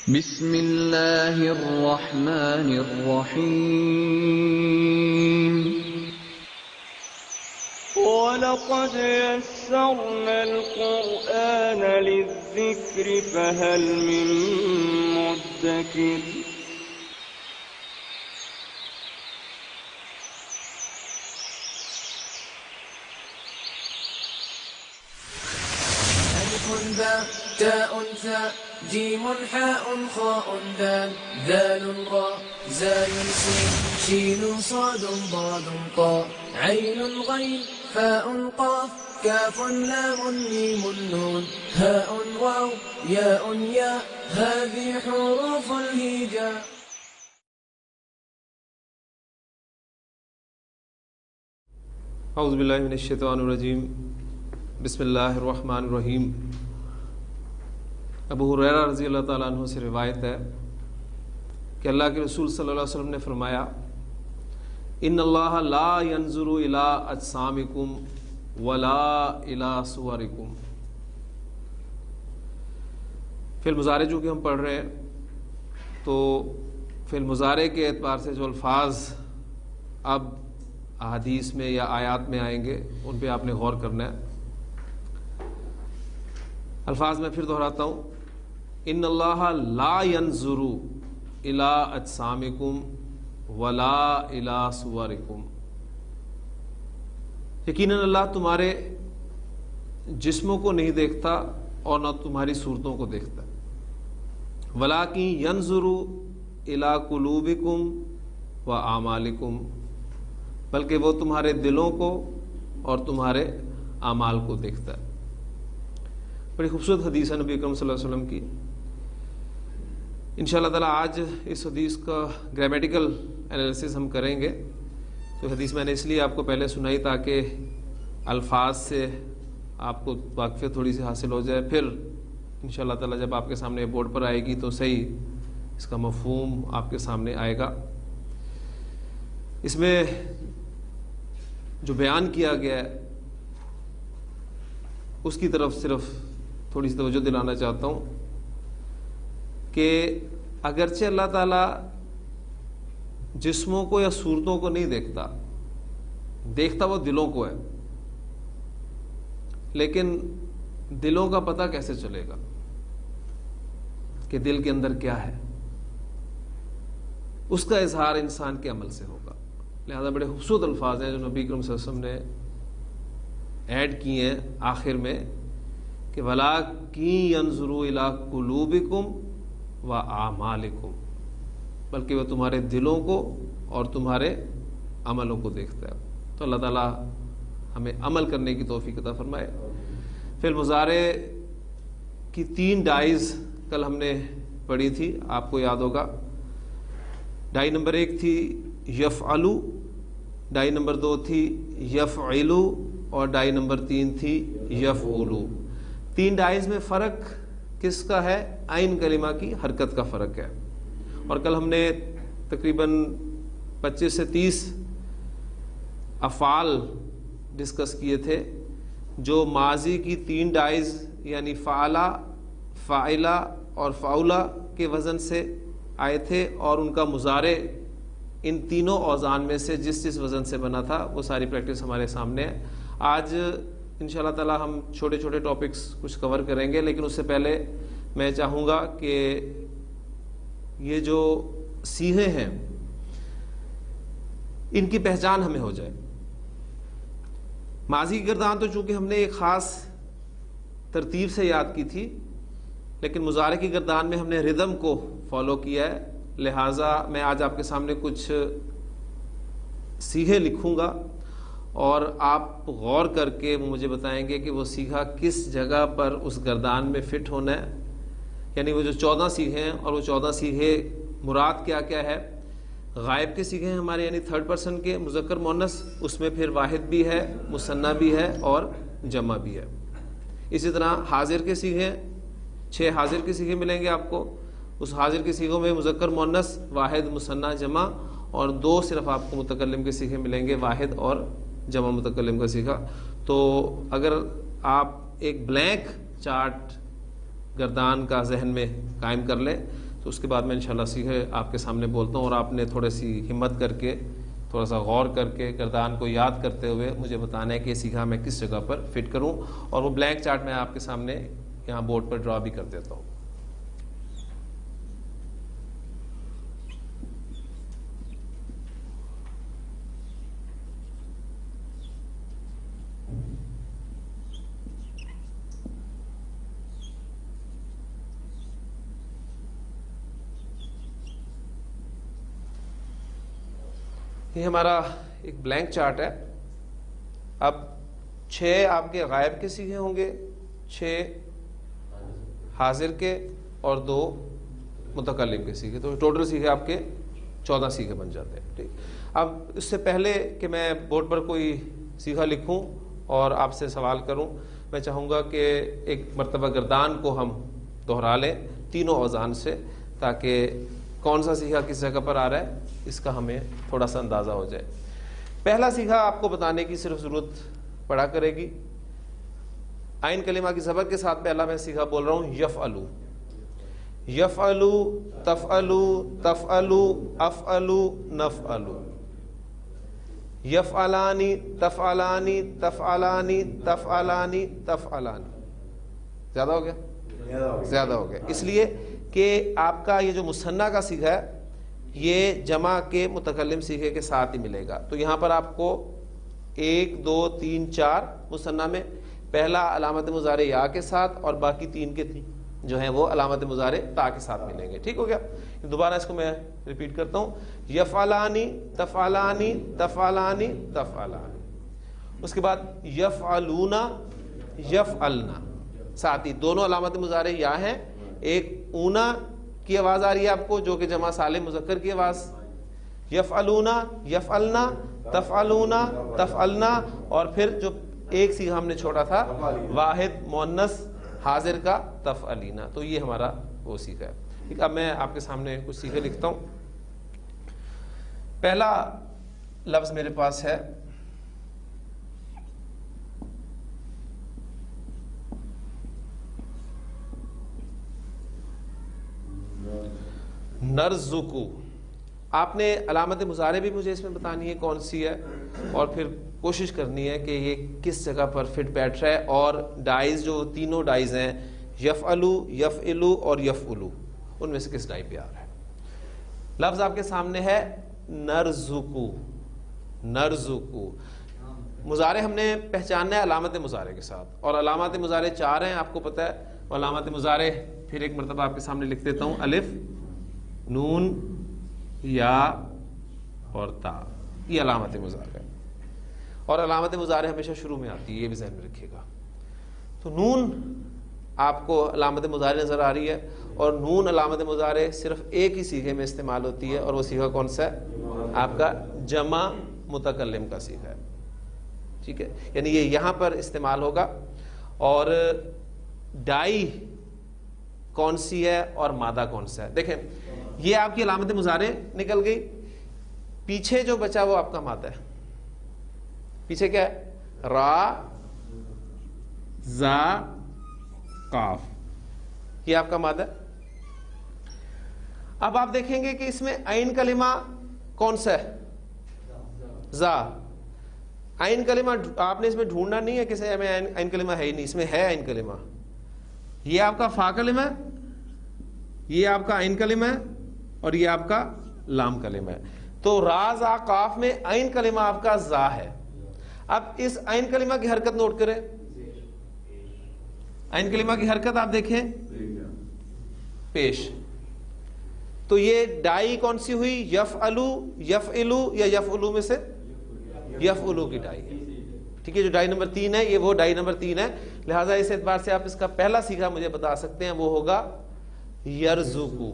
بسم اللہ الرحمن الرحیم وَلَقَدْ يَسَّرْنَا الْقُرْآنَ لِلذِّكْرِ فَهَلْ مِن مُّدَّكِرٍ ألف باء تاء ثاء جيم حاء خاء دال ذال راء زاي سين شين صاد ضاد طاء عين غين فاء قاف كاف لام ميم نون هاء واو ياء ياء هذه حروف الهجاء. اعوذ باللہ من الشیطان الرجیم بسم اللہ الرحمن الرحیم. ابو ہریرہ رضی اللہ تعالیٰ عنہ سے روایت ہے کہ اللہ کے رسول صلی اللہ علیہ وسلم نے فرمایا ان اللہ لا ينظر الى اجسامکم ولا الى صورکم. فعل مضارع جو کہ ہم پڑھ رہے ہیں تو فعل مضارع کے اعتبار سے جو الفاظ اب احادیث میں یا آیات میں آئیں گے ان پہ آپ نے غور کرنا ہے. الفاظ میں پھر دہراتا ہوں. ان اللہ لا ينظر الى اجسامکم ولا الى صورکم. یقیناً اللہ تمہارے جسموں کو نہیں دیکھتا اور نہ تمہاری صورتوں کو دیکھتا. ولیکن ينظر الى قلوبکم واعمالکم، بلکہ وہ تمہارے دلوں کو اور تمہارے اعمال کو دیکھتا ہے. بڑی خوبصورت حدیث ہے نبی اکرم صلی اللہ علیہ وسلم کی. انشاءاللہ تعالیٰ آج اس حدیث کا گرامیٹیکل انالیسس ہم کریں گے. تو حدیث میں نے اس لیے آپ کو پہلے سنائی تاکہ الفاظ سے آپ کو واقفیت تھوڑی سی حاصل ہو جائے. پھر انشاءاللہ تعالیٰ جب آپ کے سامنے بورڈ پر آئے گی تو صحیح اس کا مفہوم آپ کے سامنے آئے گا. اس میں جو بیان کیا گیا ہے اس کی طرف صرف تھوڑی سی توجہ دلانا چاہتا ہوں کہ اگرچہ اللہ تعالیٰ جسموں کو یا صورتوں کو نہیں دیکھتا، دیکھتا وہ دلوں کو ہے، لیکن دلوں کا پتہ کیسے چلے گا کہ دل کے اندر کیا ہے؟ اس کا اظہار انسان کے عمل سے ہوگا. لہذا بڑے خوبصورت الفاظ ہیں جو نبی کریم صلی اللہ علیہ وسلم نے ایڈ کیے ہیں آخر میں کہ وَلَٰكِن يَنظُرُ إِلَىٰ قُلُوبِكُمْ وَأَعْمَالِكُمْ، بلکہ وہ تمہارے دلوں کو اور تمہارے عملوں کو دیکھتا ہے. تو اللہ تعالیٰ ہمیں عمل کرنے کی توفیق عطا فرمائے. فعل مضارع کی 3 ڈائز کل ہم نے پڑھی تھی، آپ کو یاد ہوگا. ڈائی نمبر 1 تھی یفعلو، ڈائی نمبر 2 تھی یفعلو اور ڈائی نمبر 3 تھی یفعلو. 3 ڈائز میں فرق کس کا ہے؟ عین کلمہ کی حرکت کا فرق ہے. اور کل ہم نے تقریباً 25 سے 30 افعال ڈسکس کیے تھے جو ماضی کی 3 ڈائز یعنی فعلا، فاعلا اور فعولا کے وزن سے آئے تھے، اور ان کا مضارع ان تینوں اوزان میں سے جس وزن سے بنا تھا وہ ساری پریکٹس ہمارے سامنے ہے. آج انشاءاللہ تعالی ہم چھوٹے چھوٹے ٹاپکس کچھ کور کریں گے، لیکن اس سے پہلے میں چاہوں گا کہ یہ جو صیغے ہیں ان کی پہچان ہمیں ہو جائے. ماضی کی گردان تو چونکہ ہم نے ایک خاص ترتیب سے یاد کی تھی، لیکن مضارع کی گردان میں ہم نے ردم کو فالو کیا ہے. لہٰذا میں آج آپ کے سامنے کچھ صیغے لکھوں گا اور آپ غور کر کے مجھے بتائیں گے کہ وہ صیغہ کس جگہ پر اس گردان میں فٹ ہونا ہے. یعنی وہ جو 14 صیغے ہیں اور وہ 14 صیغے مراد کیا کیا ہے؟ غائب کے صیغے ہیں ہمارے، یعنی 3rd پرسن کے مذکر مؤنث، اس میں پھر واحد بھی ہے، مثنیٰ بھی ہے اور جمع بھی ہے. اسی طرح حاضر کے صیغے، 6 حاضر کے صیغے ملیں گے آپ کو. اس حاضر کے صیغوں میں مذکر مؤنث، واحد، مثنیٰ، جمع، اور 2 صرف آپ کو متکلم کے صیغے ملیں گے، واحد اور جمع متکلم کا صیغہ. تو اگر آپ ایک بلینک چارٹ گردان کا ذہن میں قائم کر لیں تو اس کے بعد میں انشاءاللہ سیکھے آپ کے سامنے بولتا ہوں، اور آپ نے تھوڑی سی ہمت کر کے، تھوڑا سا غور کر کے، گردان کو یاد کرتے ہوئے مجھے بتانا ہے کہ یہ سیکھا میں کس جگہ پر فٹ کروں، اور وہ بلینک چارٹ میں آپ کے سامنے یہاں بورڈ پر ڈرا بھی کر دیتا ہوں۔ یہ ہمارا ایک بلینک چارٹ ہے۔ اب 6 آپ کے غائب کے سیکھے ہوں گے، 6 حاضر کے اور 2 متکلم کے سیکھے، تو ٹوٹل سیکھے آپ کے 14 سیکھے بن جاتے ہیں۔ ٹھیک، اب اس سے پہلے کہ میں بورڈ پر کوئی سیکھا لکھوں اور آپ سے سوال کروں، میں چاہوں گا کہ ایک مرتبہ گردان کو ہم دہرا لیں تینوں اوزان سے، تاکہ کون سا سیکھا کس جگہ پر آ رہا ہے اس کا ہمیں تھوڑا سا اندازہ ہو جائے۔ پہلا سیکھا آپ کو بتانے کی صرف ضرورت پڑا کرے گی، عین کلمہ کی زبر کے ساتھ پہلا میں سیکھا بول رہا ہوں، یفعلو، یفعلو، تفعلو، تفعلو، افعلو، نفعلو، یفعلانی، تفعلانی، تفعلانی، تفعلانی، تفعلانی۔ زیادہ ہو گیا؟ زیادہ ہو گیا، اس لیے کہ آپ کا یہ جو مثنیٰ کا سیکھا ہے یہ جمع کے متکلم سیکھے کے ساتھ ہی ملے گا۔ تو یہاں پر آپ کو 1 2 3 4 مثنیٰ میں پہلا علامت مضارع یا کے ساتھ، اور باقی 3 کے جو ہیں وہ علامت مضارع تا کے ساتھ ملیں گے۔ ٹھیک ہو گیا؟ دوبارہ اس کو میں ریپیٹ کرتا ہوں، یفعلانی، تفعلانی، تفعلانی، تفعلانی۔ اس کے بعد یفعلون، یفعلنا، ساتھ ہی دونوں علامت مضارع یا ہیں، ایک اونا کی آواز آ رہی ہے آپ کو جو کہ جمع سالم مذکر کی آواز، یفعلون، یفعلنا، تفعلون، تفعلنا، اور پھر جو ایک سیکھا ہم نے چھوڑا تھا واحد مؤنث حاضر کا، تفعلینا۔ تو یہ ہمارا وہ سیکھا ہے۔ ٹھیک، اب میں آپ کے سامنے کچھ سیکھے لکھتا ہوں۔ پہلا لفظ میرے پاس ہے نرزقو۔ آپ نے علامت مضارع بھی مجھے اس میں بتانی ہے کون سی ہے، اور پھر کوشش کرنی ہے کہ یہ کس جگہ پر فٹ بیٹھ رہا ہے، اور ڈائز جو تینوں ڈائز ہیں، یفعلو، یفعلو اور یفعلو، ان میں سے کس ڈائی پہ آ رہا ہے۔ لفظ آپ کے سامنے ہے نرزقو، نرزقو۔ مضارع ہم نے پہچاننا ہے علامت مضارع کے ساتھ، اور علامات مضارع 4 ہیں آپ کو پتہ ہے۔ علامات مضارع پھر ایک مرتبہ آپ کے سامنے لکھ دیتا ہوں، الف، نون، یا اور تا، یہ علامت مضارع ہے، اور علامت مضارع ہمیشہ شروع میں آتی ہے، یہ بھی ذہن میں رکھیے گا۔ تو نون آپ کو علامت مضارع نظر آ رہی ہے، اور نون علامت مضارع صرف ایک ہی سیغے میں استعمال ہوتی ہے، اور وہ سیغہ کون سا ہے؟ آپ کا جمع متکلم کا سیغہ ہے۔ ٹھیک ہے، یعنی یہ یہاں پر استعمال ہوگا۔ اور ڈائی کون سی ہے اور مادہ کون سا ہے؟ دیکھیں، یہ آپ کی علامت مضارع نکل گئی، پیچھے جو بچا وہ آپ کا مادہ ہے۔ پیچھے کیا ہے؟ را، زا، قاف، یہ آپ کا مادہ ہے۔ اب آپ دیکھیں گے کہ اس میں عین کلمہ کون سا ہے؟ زا۔ عین کلمہ آپ نے اس میں ڈھونڈنا نہیں ہے کہ میں عین کلمہ ہے ہی نہیں، اس میں ہے عین کلمہ۔ یہ آپ کا فا کلمہ ہے، یہ آپ کا عین کلمہ ہے، اور یہ آپ کا لام کلمہ ہے۔ تو را، زا، قاف میں عین کلمہ آپ کا زا ہے۔ اب اس عین کلمہ کی حرکت نوٹ کریں، عین کلمہ کی حرکت آپ دیکھیں، پیش۔ تو یہ ڈائی کون سی ہوئی؟ یفعلو، یفعلو یا یفعلو میں سے یفعلو کی ڈائی ہے۔ ٹھیک ہے، جو ڈائی نمبر 3 ہے یہ وہ ڈائی نمبر 3 ہے، لہٰذا اس اعتبار سے آپ اس کا پہلا سیکھا مجھے بتا سکتے ہیں، وہ ہوگا یرزقو۔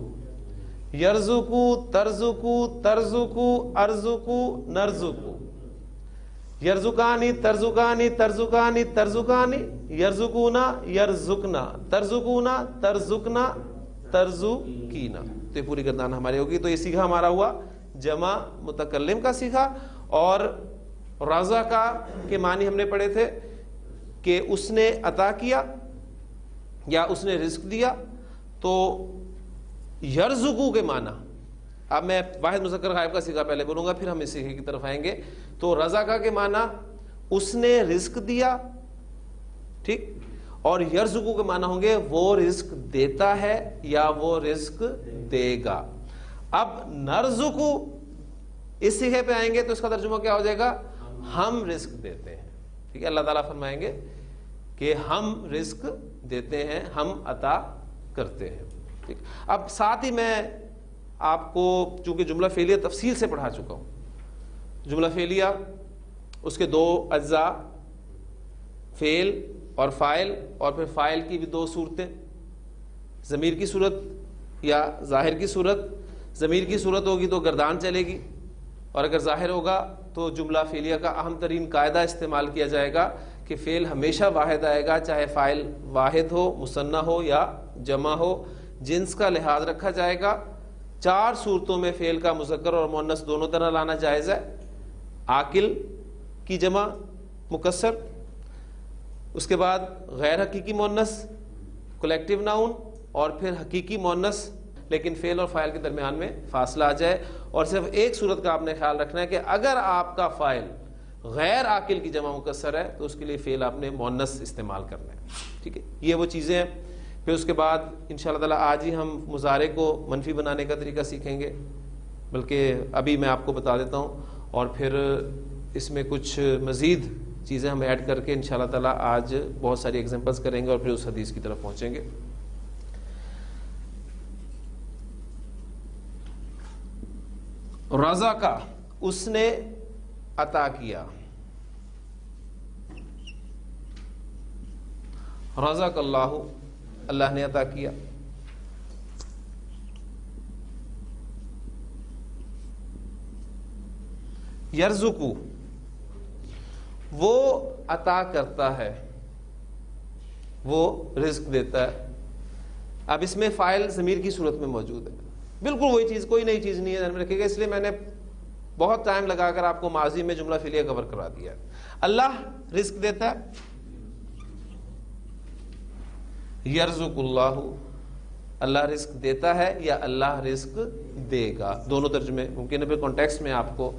یرزقو، ترزقو، ترزقو، ارزقو، نرزقو، یرزقانی، ترزقانی، ترزقانی، ترزقانی، یرزقونا، یرزقنا، ترزقونا، ترزقنا، ترزقینا۔ تو یہ پوری گردان ہماری ہوگی۔ تو یہ سیکھا ہمارا ہوا جمع متکلم کا سیکھا، اور رضا کا کے معنی ہم نے پڑھے تھے کہ اس نے عطا کیا یا اس نے رزق دیا۔ تو یرزقو کے معنی، اب میں واحد مذکر غائب کا صیغہ پہلے بولوں گا پھر ہم اس صیغے کی طرف آئیں گے. تو رزقا کے معنی اس نے رزق دیا، ٹھیک، اور یرزقو کے معنی ہوں گے وہ رزق دیتا ہے یا وہ رزق دے گا. اب نرزقو اس صیغے پہ آئیں گے تو اس کا ترجمہ کیا ہو جائے گا؟ ہم رزق دیتے ہیں. ٹھیک ہے، اللہ تعالیٰ فرمائیں گے کہ ہم رزق دیتے ہیں، ہم عطا کرتے ہیں. ٹھیک، اب ساتھ ہی میں آپ کو چونکہ جملہ فعلیہ تفصیل سے پڑھا چکا ہوں، جملہ فعلیہ اس کے دو اجزاء، فعل اور فاعل، اور پھر فاعل کی بھی دو صورتیں، ضمیر کی صورت یا ظاہر کی صورت. ضمیر کی صورت ہوگی تو گردان چلے گی، اور اگر ظاہر ہوگا تو جملہ فعلیہ کا اہم ترین قاعدہ استعمال کیا جائے گا کہ فعل ہمیشہ واحد آئے گا، چاہے فاعل واحد ہو، مثنی ہو یا جمع ہو. جنس کا لحاظ رکھا جائے گا. 4 صورتوں میں فعل کا مذکر اور مؤنث دونوں طرح لانا جائز ہے. عاقل کی جمع مکسر، اس کے بعد غیر حقیقی مؤنث کلیکٹیو ناؤن، اور پھر حقیقی مؤنث لیکن فعل اور فاعل کے درمیان میں فاصلہ آ جائے. اور صرف ایک صورت کا آپ نے خیال رکھنا ہے کہ اگر آپ کا فاعل غیر عاقل کی جمع مکسر ہے تو اس کے لیے فعل آپ نے مؤنث استعمال کرنا ہے. ٹھیک ہے، یہ وہ چیزیں ہیں. پھر اس کے بعد انشاءاللہ تعالیٰ آج ہی ہم مضارع کو منفی بنانے کا طریقہ سیکھیں گے، بلکہ ابھی میں آپ کو بتا دیتا ہوں، اور پھر اس میں کچھ مزید چیزیں ہم ایڈ کر کے انشاءاللہ تعالیٰ آج بہت ساری ایگزامپلس کریں گے اور پھر اس حدیث کی طرف پہنچیں گے. رزقا اس نے عطا کیا، رزق اللہ اللہ نے عطا کیا. یرزقو وہ عطا کرتا ہے، وہ رزق دیتا ہے. اب اس میں فاعل ضمیر کی صورت میں موجود ہے، بالکل وہی چیز، کوئی نئی چیز نہیں ہے، ذہن میں رکھیے گا. اس لیے میں نے بہت ٹائم لگا کر آپ کو ماضی میں جملہ فعلیہ کور کرا دیا ہے. اللہ رزق دیتا ہے، یرزق اللہ اللہ رزق دیتا ہے یا اللہ رزق دے گا، دونوں ترجمے ممکن ہے. پھر کانٹیکسٹ میں آپ کو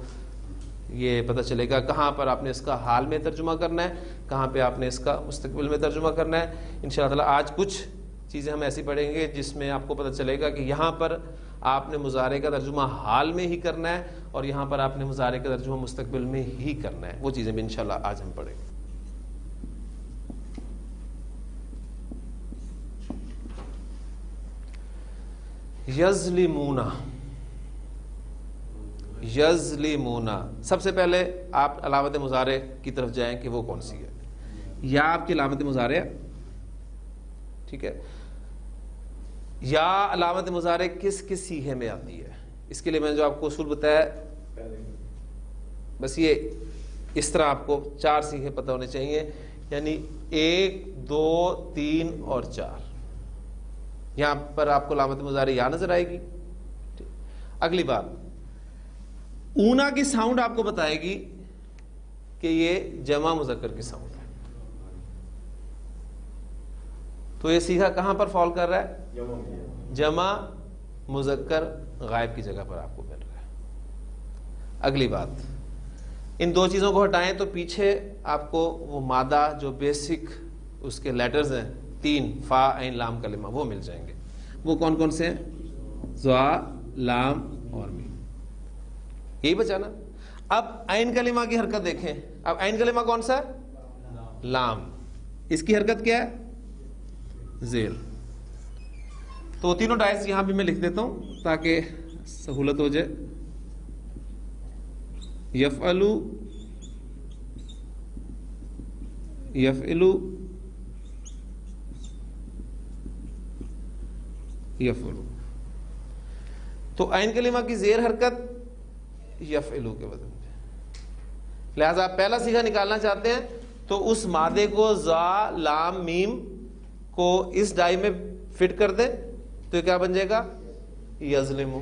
یہ پتہ چلے گا کہاں پر آپ نے اس کا حال میں ترجمہ کرنا ہے، کہاں پہ آپ نے اس کا مستقبل میں ترجمہ کرنا ہے. انشاءاللہ تعالیٰ آج کچھ چیزیں ہم ایسی پڑھیں گے جس میں آپ کو پتہ چلے گا کہ یہاں پر آپ نے مضارع کا ترجمہ حال میں ہی کرنا ہے اور یہاں پر آپ نے مضارع کا ترجمہ مستقبل میں ہی کرنا ہے. وہ چیزیں بھی انشاءاللہ آج ہم پڑھیں گے. یظلمون، یظلمون، سب سے پہلے آپ علامت مضارع کی طرف جائیں کہ وہ کون سی ہے. یا آپ کی علامت مضارع، ٹھیک ہے. یا علامت مضارع کس کس صیغے میں آتی ہے، اس کے لیے میں نے جو آپ کو اصول بتایا بس یہ اس طرح آپ کو 4 صیغے پتہ ہونے چاہیے، یعنی 1 2 3 اور 4. یہاں پر آپ کو علامت مضارع یا نظر آئے گی. اگلی بات، اونا کی ساؤنڈ آپ کو بتائے گی کہ یہ جمع مذکر کی ساؤنڈ ہے. تو یہ صیغہ کہاں پر فال کر رہا ہے؟ جمع مذکر غائب کی جگہ پر آپ کو مل رہا ہے. اگلی بات، ان 2 چیزوں کو ہٹائیں تو پیچھے آپ کو وہ مادہ جو بیسک اس کے لیٹرز ہیں 3 فا عین لام کلمہ وہ مل جائیں گے. وہ کون کون سے ہیں؟ ضا، لام اور میم. یہی بچانا. اب عین کلمہ کی حرکت دیکھیں. اب عین کلمہ کون سا ہے؟ لام. اس کی حرکت کیا ہے؟ زیر. تو تینوں ڈائز یہاں بھی میں لکھ دیتا ہوں تاکہ سہولت ہو جائے. یفعلو، یفعلو، یفعلو. تو عین کلمہ کی زیر حرکت یفعلو کے وزن پہ. لہذا آپ پہلا صیغہ نکالنا چاہتے ہیں تو اس مادے کو ضا، لام، میم کو اس ڈائی میں فٹ کر دیں تو یہ کیا بن جائے گا؟ یظلمو.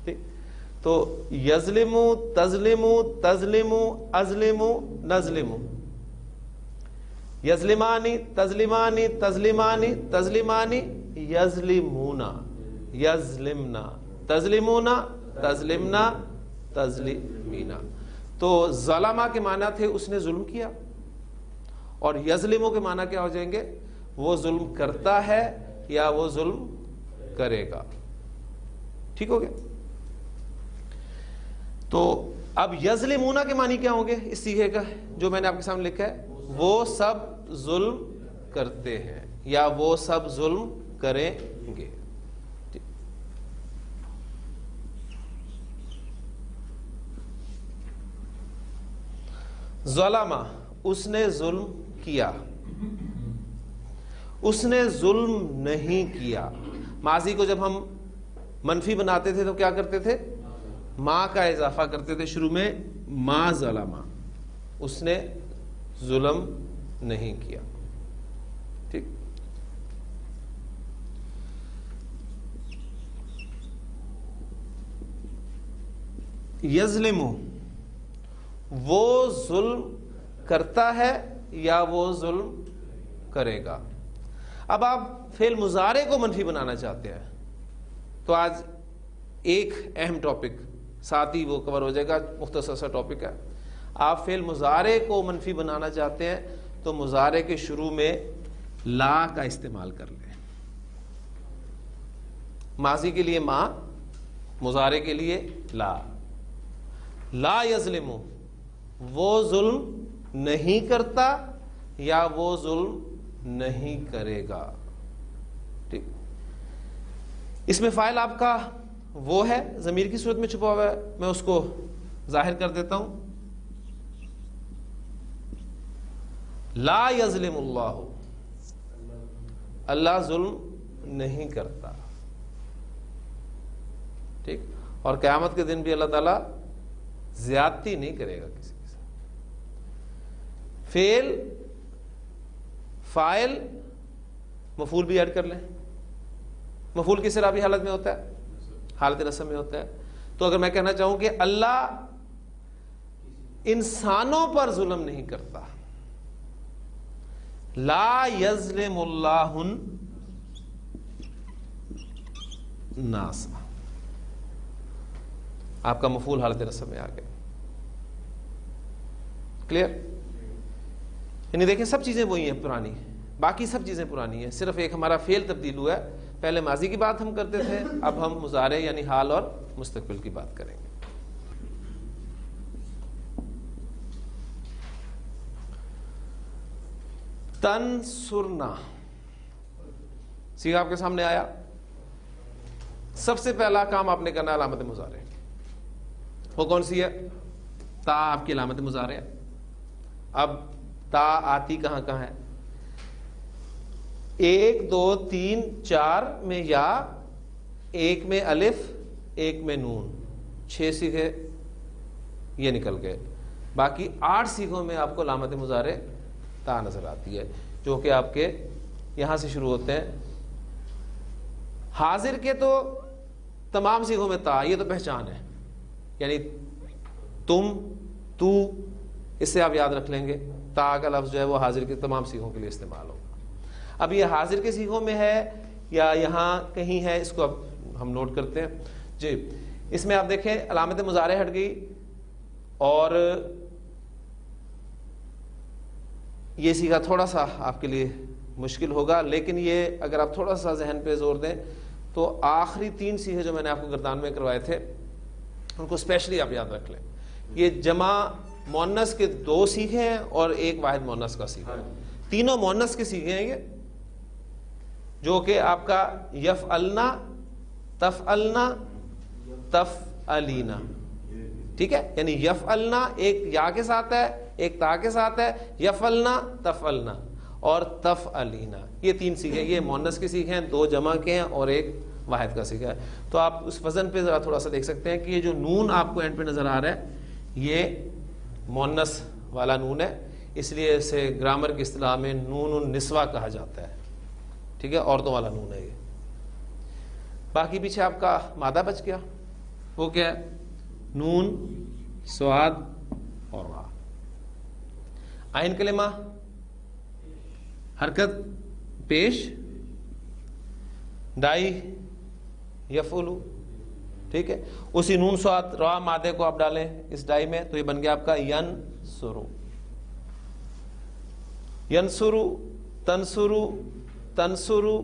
ٹھیک. تو یظلمو، تظلمو، تظلمو، ازلمو، نظلمو. یظلمانی، تظلمانی، تظلمانی، تظلمانی، یظلمونا. یظلمنا، تظلمونا، تظلمنا، تظلمینا. تو ظلمہ کے معنی تھے اس نے ظلم کیا، اور یظلموں کے معنی کیا ہو جائیں گے؟ وہ ظلم کرتا ہے یا وہ ظلم کرے گا. ٹھیک ہو گیا؟ تو اب یظلمونا کے معنی کیا ہوں گے اس صیغے کا جو میں نے آپ کے سامنے لکھا ہے؟ وہ سب ظلم کرتے ہیں یا وہ سب ظلم کریں گے. ظلمہ، اس نے ظلم کیا، اس نے ظلم نہیں کیا. ماضی کو جب ہم منفی بناتے تھے تو کیا کرتے تھے؟ ما کا اضافہ کرتے تھے شروع میں، ما ظلمہ، اس نے ظلم نہیں کیا. ٹھیک. یظلم، وہ ظلم کرتا ہے یا وہ ظلم کرے گا. اب آپ فعل مضارع کو منفی بنانا چاہتے ہیں تو آج ایک اہم ٹاپک ساتھ ہی وہ کور ہو جائے گا، مختصر سا ٹاپک ہے. آپ فعل مضارع کو منفی بنانا چاہتے ہیں تو مضارع کے شروع میں لا کا استعمال کر لیں. ماضی کے لیے ما، مضارع کے لیے لا. لا یظلم، وہ ظلم نہیں کرتا یا وہ ظلم نہیں کرے گا. ٹھیک. اس میں فاعل آپ کا وہ ہے، ضمیر کی صورت میں چھپا ہوا ہے، میں اس کو ظاہر کر دیتا ہوں. لا یظلم اللہ، اللہ ظلم نہیں کرتا. ٹھیک. اور قیامت کے دن بھی اللہ تعالیٰ زیادتی نہیں کرے گا کسی کے ساتھ. فعل، فاعل، مفعول بھی ایڈ کر لیں. مفعول کس اعرابی حالت میں ہوتا ہے؟ حالت نصب میں ہوتا ہے. تو اگر میں کہنا چاہوں کہ اللہ انسانوں پر ظلم نہیں کرتا، لا یظلم اللہ الناس، آپ کا مفعول حالت نصب میں آ گیا. کلیئر؟ یعنی دیکھیں سب چیزیں وہی ہیں پرانی، باقی سب چیزیں پرانی ہیں، صرف ایک ہمارا فعل تبدیل ہوا ہے. پہلے ماضی کی بات ہم کرتے تھے، اب ہم مضارع یعنی حال اور مستقبل کی بات کریں گے. تنصرنا صیغہ آپ کے سامنے آیا. سب سے پہلا کام آپ نے کرنا علامت مضارع. وہ کون سی ہے؟ تا آپ کی علامت مضارع ہے. اب تا آتی کہاں کہاں ہے؟ 1 2 3 4 میں یا، 1 میں الف، 1 میں نون. 6 صیغے یہ نکل گئے. باقی 8 صیغوں میں آپ کو علامت مضارع تا نظر آتی ہے، جو کہ آپ کے یہاں سے شروع ہوتے ہیں. حاضر کے تو تمام صیغوں میں تا، یہ تو پہچان ہے، یعنی تم، تو، اس سے آپ یاد رکھ لیں گے. تا کا لفظ جو ہے وہ حاضر کے تمام صیغوں کے لیے استعمال ہوگا. اب یہ حاضر کے صیغوں میں ہے یا یہاں کہیں ہے، اس کو اب ہم نوٹ کرتے ہیں. جی، اس میں آپ دیکھیں علامت مضارع ہٹ گئی، اور یہ صیغہ تھوڑا سا آپ کے لیے مشکل ہوگا، لیکن یہ اگر آپ تھوڑا سا ذہن پہ زور دیں تو آخری 3 صیغے جو میں نے آپ کو گردان میں کروائے تھے ان کو اسپیشلی آپ یاد رکھ لیں. یہ جمع مؤنث کے 2 صیغے ہیں اور ایک واحد مؤنث کا صیغہ ہے. تینوں مؤنث کے صیغے ہیں یہ، جو کہ آپ کا یفعلنا، تفعلنا، تفعلینا. ٹھیک ہے، یعنی یفعلنا ایک یا کے ساتھ ہے، ایک تا کے ساتھ ہے، یفعلنا، تفعلنا اور تفعلینا. یہ 3 صیغے، یہ مؤنث کے صیغے ہیں، 2 جمع کے ہیں اور ایک واحد کا صیغہ ہے. تو آپ اس وزن پہ ذرا تھوڑا سا دیکھ سکتے ہیں کہ یہ جو نون آپ کو اینڈ پہ نظر آ رہا ہے یہ مؤنث والا نون ہے، اس لیے اسے گرامر کی اصطلاح میں نون النسوہ کہا جاتا ہے. ٹھیک ہے، عورتوں والا نون ہے یہ. باقی پیچھے آپ کا مادہ بچ گیا، وہ کیا ہے؟ نون، صاد اور را. عین کلمہ حرکت پیش، دائی یفعلو. ٹھیک ہے, اسی نون صاد را مادے کو آپ ڈالیں اس ڈائی میں تو یہ بن گیا آپ کا ینصرو. ینصرو, تنصرو, تنصرو,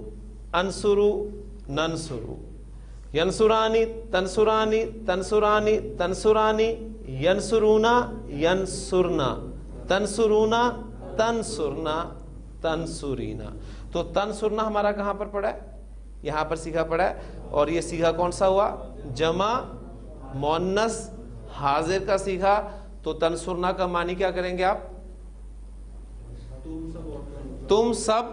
انصرو, ننصرو. ینصرانی, تنصرانی, تنصرانی, تنصرانی. ینصرونا, ینصرنا, تنصرونا, تنصرنا, تنصرینا. تو تنصرنا ہمارا کہاں پر پڑا ہے؟ یہاں پر سیگا پڑا ہے, اور یہ سیگا کون سا ہوا؟ جمع مؤنث حاضر کا سیگا. تو تنصرنا کا معنی کیا کریں گے آپ؟ تم سب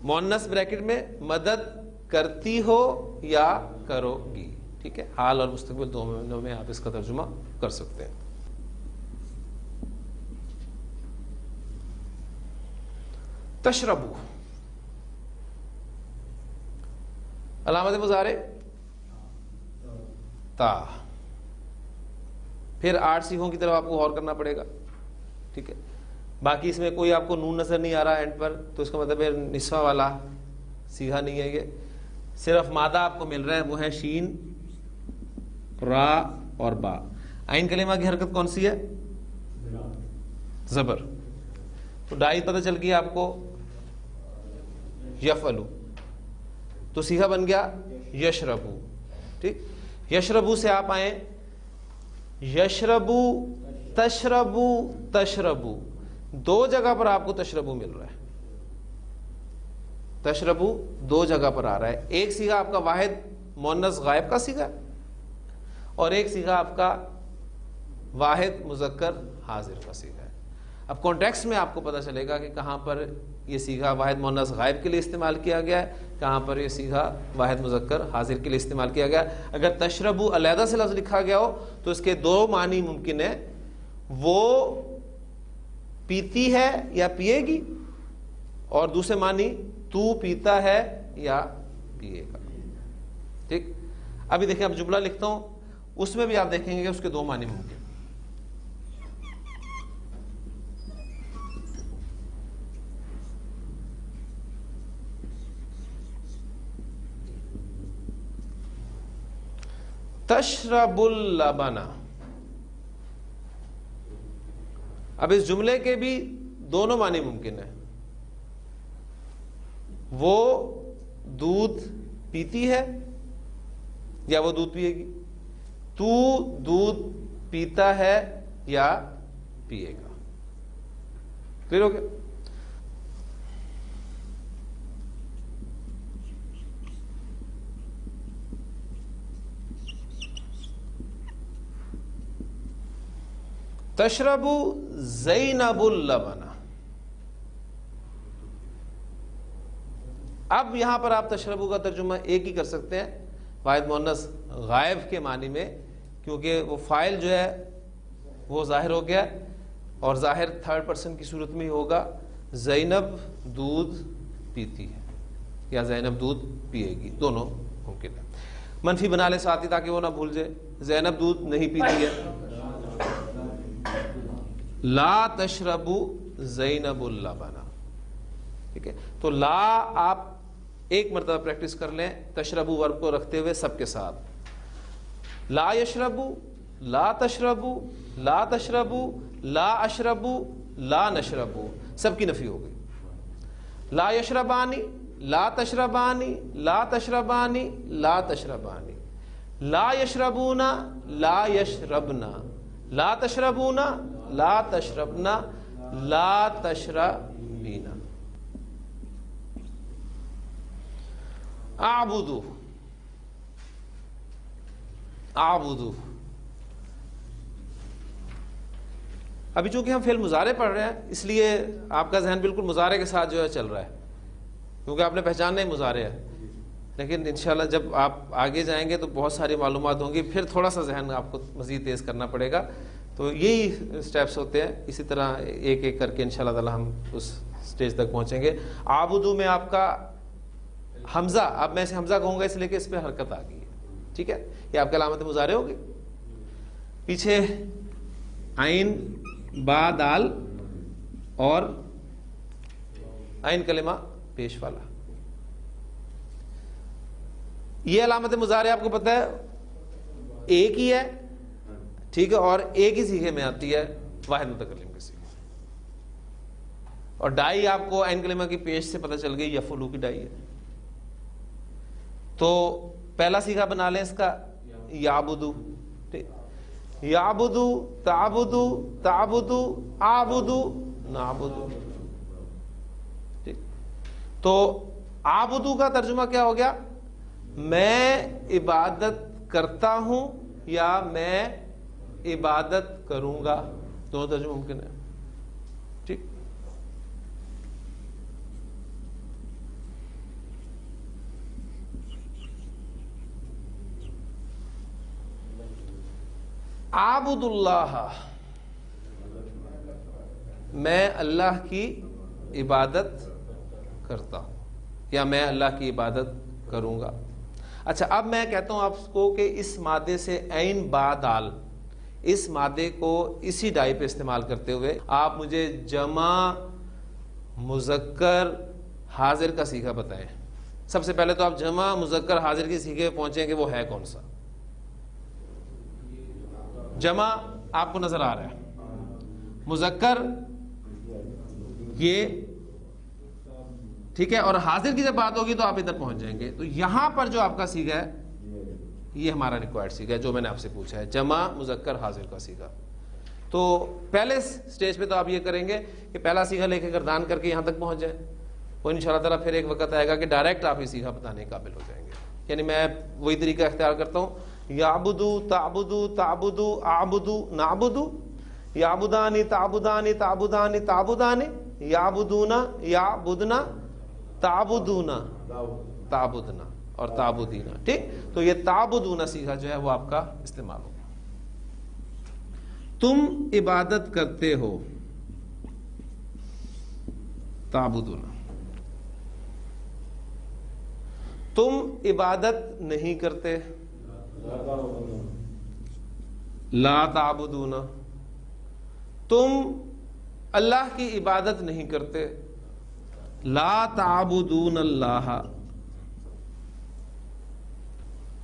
مؤنث بریکٹ میں مدد کرتی ہو یا کرو گی. ٹھیک ہے, حال اور مستقبل دونوں میں آپ اس کا ترجمہ کر سکتے ہیں. تشربو, علامت مضارع تا. پھر 8 سیغوں کی طرف آپ کو غور کرنا پڑے گا. ٹھیک ہے, باقی اس میں کوئی آپ کو نون نظر نہیں آ رہا اینڈ پر, تو اس کا مطلب ہے نسوہ والا سیغہ نہیں ہے. یہ صرف مادہ آپ کو مل رہا ہے, وہ ہے شین, را اور با. عین کلمہ کی حرکت کون سی ہے؟ زبر. تو ڈائی پتہ چل گیا آپ کو یفعلو, تو سیغہ بن گیا یشربو. ٹھیک, یشربو سے آپ آئیں یشربو, تشربو, تشربو. 2 جگہ پر آپ کو تشربو مل رہا ہے. تشربو 2 جگہ پر آ رہا ہے. ایک سیغہ آپ کا واحد مؤنث غائب کا سیغہ اور ایک سیغہ آپ کا واحد مذکر حاضر کا سیغہ ہے. اب کانٹیکسٹ میں آپ کو پتہ چلے گا کہ کہاں پر یہ سیغہ واحد مؤنث غائب کے لیے استعمال کیا گیا ہے, کہاں پر یہ سیغہ واحد مذکر حاضر کے لیے استعمال کیا گیا. اگر تشربو علیحدہ سے لفظ لکھا گیا ہو تو اس کے 2 معنی ممکن ہے, وہ پیتی ہے یا پیے گی, اور دوسرے معنی تو پیتا ہے یا پیے گا. ٹھیک, ابھی دیکھیں اب جملہ لکھتا ہوں, اس میں بھی آپ دیکھیں گے کہ اس کے 2 معنی ممکن. تشرب اللبن. اب اس جملے کے بھی دونوں معنی ممکن ہیں. وہ دودھ پیتی ہے یا وہ دودھ پیے گی. تو دودھ پیتا ہے یا پیے گا. کلیئر ہو گیا؟ تشربو زینب اللبن. اب یہاں پر آپ تشربو کا ترجمہ ایک ہی کر سکتے ہیں, واحد مؤنث غائب کے معنی میں, کیونکہ وہ فاعل جو ہے وہ ظاہر ہو گیا, اور ظاہر 3rd پرسن کی صورت میں ہی ہوگا. زینب دودھ پیتی ہے یا زینب دودھ پیے گی, دونوں ممکن ہے. منفی بنا لے ساتھ ہی تاکہ وہ نہ بھول جائے. زینب دودھ نہیں پیتی ہے. لا تشربو زینب اللبن. ٹھیک ہے, تو لا آپ ایک مرتبہ پریکٹس کر لیں تشربو ورب کو رکھتے ہوئے سب کے ساتھ. لا یشربو, لا تشربو, لا تشربو, لا اشربو, لا نشربو, سب کی نفی ہو گئی. لا یشربانی, لا تشربانی, لا تشربانی, لا تشربانی. لا یشربونا, لا یشربنا, لا تشربونا, لا تشربنا, لا تشربینا. اعبدو, اعبدو. ابھی چونکہ ہم فعل مضارع پڑھ رہے ہیں اس لیے آپ کا ذہن بالکل مضارع کے ساتھ جو ہے چل رہا ہے, کیونکہ آپ نے پہچاننا ہی مضارع ہے. لیکن انشاءاللہ جب آپ آگے جائیں گے تو بہت ساری معلومات ہوں گی, پھر تھوڑا سا ذہن آپ کو مزید تیز کرنا پڑے گا. تو یہی سٹیپس ہوتے ہیں. اسی طرح ایک ایک کر کے انشاءاللہ تعالی ہم اس سٹیج تک پہنچیں گے. عابدو میں آپ کا حمزہ, اب میں اسے حمزہ کہوں گا اس لیے کہ اس پہ حرکت آ گئی ہے. ٹھیک ہے, یہ آپ کی علامت مضارع ہوگی. پیچھے عین, با, دال اور عین کلمہ پیش والا. یہ علامت مضارع آپ کو پتہ ہے ایک ہی ہے، ٹھیک ہے، اور ایک ہی صیغے میں آتی ہے، واحد متکلم کے صیغے، اور ڈائی آپ کو عین کلمہ کی پیش سے پتہ چل گئی یفعلو کی ڈائی ہے. تو پہلا صیغہ بنا لیں اس کا یعبدو، یعبدو تعبدو تعبدو اعبدو نعبدو. ٹھیک، تو اعبدو کا ترجمہ کیا ہو گیا؟ میں عبادت کرتا ہوں یا میں عبادت کروں گا، دونوں ترجمہ ممکن ہے. ٹھیک، عابد اللہ، میں اللہ کی عبادت کرتا ہوں یا میں اللہ کی عبادت کروں گا. اچھا، اب میں کہتا ہوں آپ کو کہ اس مادے سے عین با دال، اس مادے کو اسی ڈائی پہ استعمال کرتے ہوئے آپ مجھے جمع مذکر حاضر کا صیغہ بتائیں. سب سے پہلے تو آپ جمع مذکر حاضر کی صیغے پہ پہنچیں کہ وہ ہے کون سا. جمع آپ کو نظر آ رہا ہے، مذکر یہ ٹھیک ہے، اور حاضر کی جب بات ہوگی تو آپ ادھر پہنچ جائیں گے. تو یہاں پر جو آپ کا صیغہ ہے یہ ہمارا ریکوائرڈ صیغہ ہے جو میں نے آپ سے پوچھا ہے، جمع مذکر حاضر کا صیغہ. تو پہلے سٹیج پہ تو آپ یہ کریں گے کہ پہلا صیغہ لے کے گردان کر کے یہاں تک پہنچ جائیں. وہ انشاءاللہ تعالیٰ پھر ایک وقت آئے گا کہ ڈائریکٹ آپ یہ صیغہ بتانے کے قابل ہو جائیں گے. یعنی میں وہی طریقہ اختیار کرتا ہوں، یعبدو تعبدو تعبدو اعبدو نعبدو، یعبدانی تعبدانی تعبدانی تعبدانی، یعبدونا یعبدنا تعبدونا تعبدنا اور تعبدینا. ٹھیک، تو یہ تعبدونا صیغہ جو ہے وہ آپ کا استعمال ہوگا. تم عبادت کرتے ہو، تعبدونا. تم عبادت نہیں کرتے، لا تعبدون. تم اللہ کی عبادت نہیں کرتے، لا تعبدون اللہ.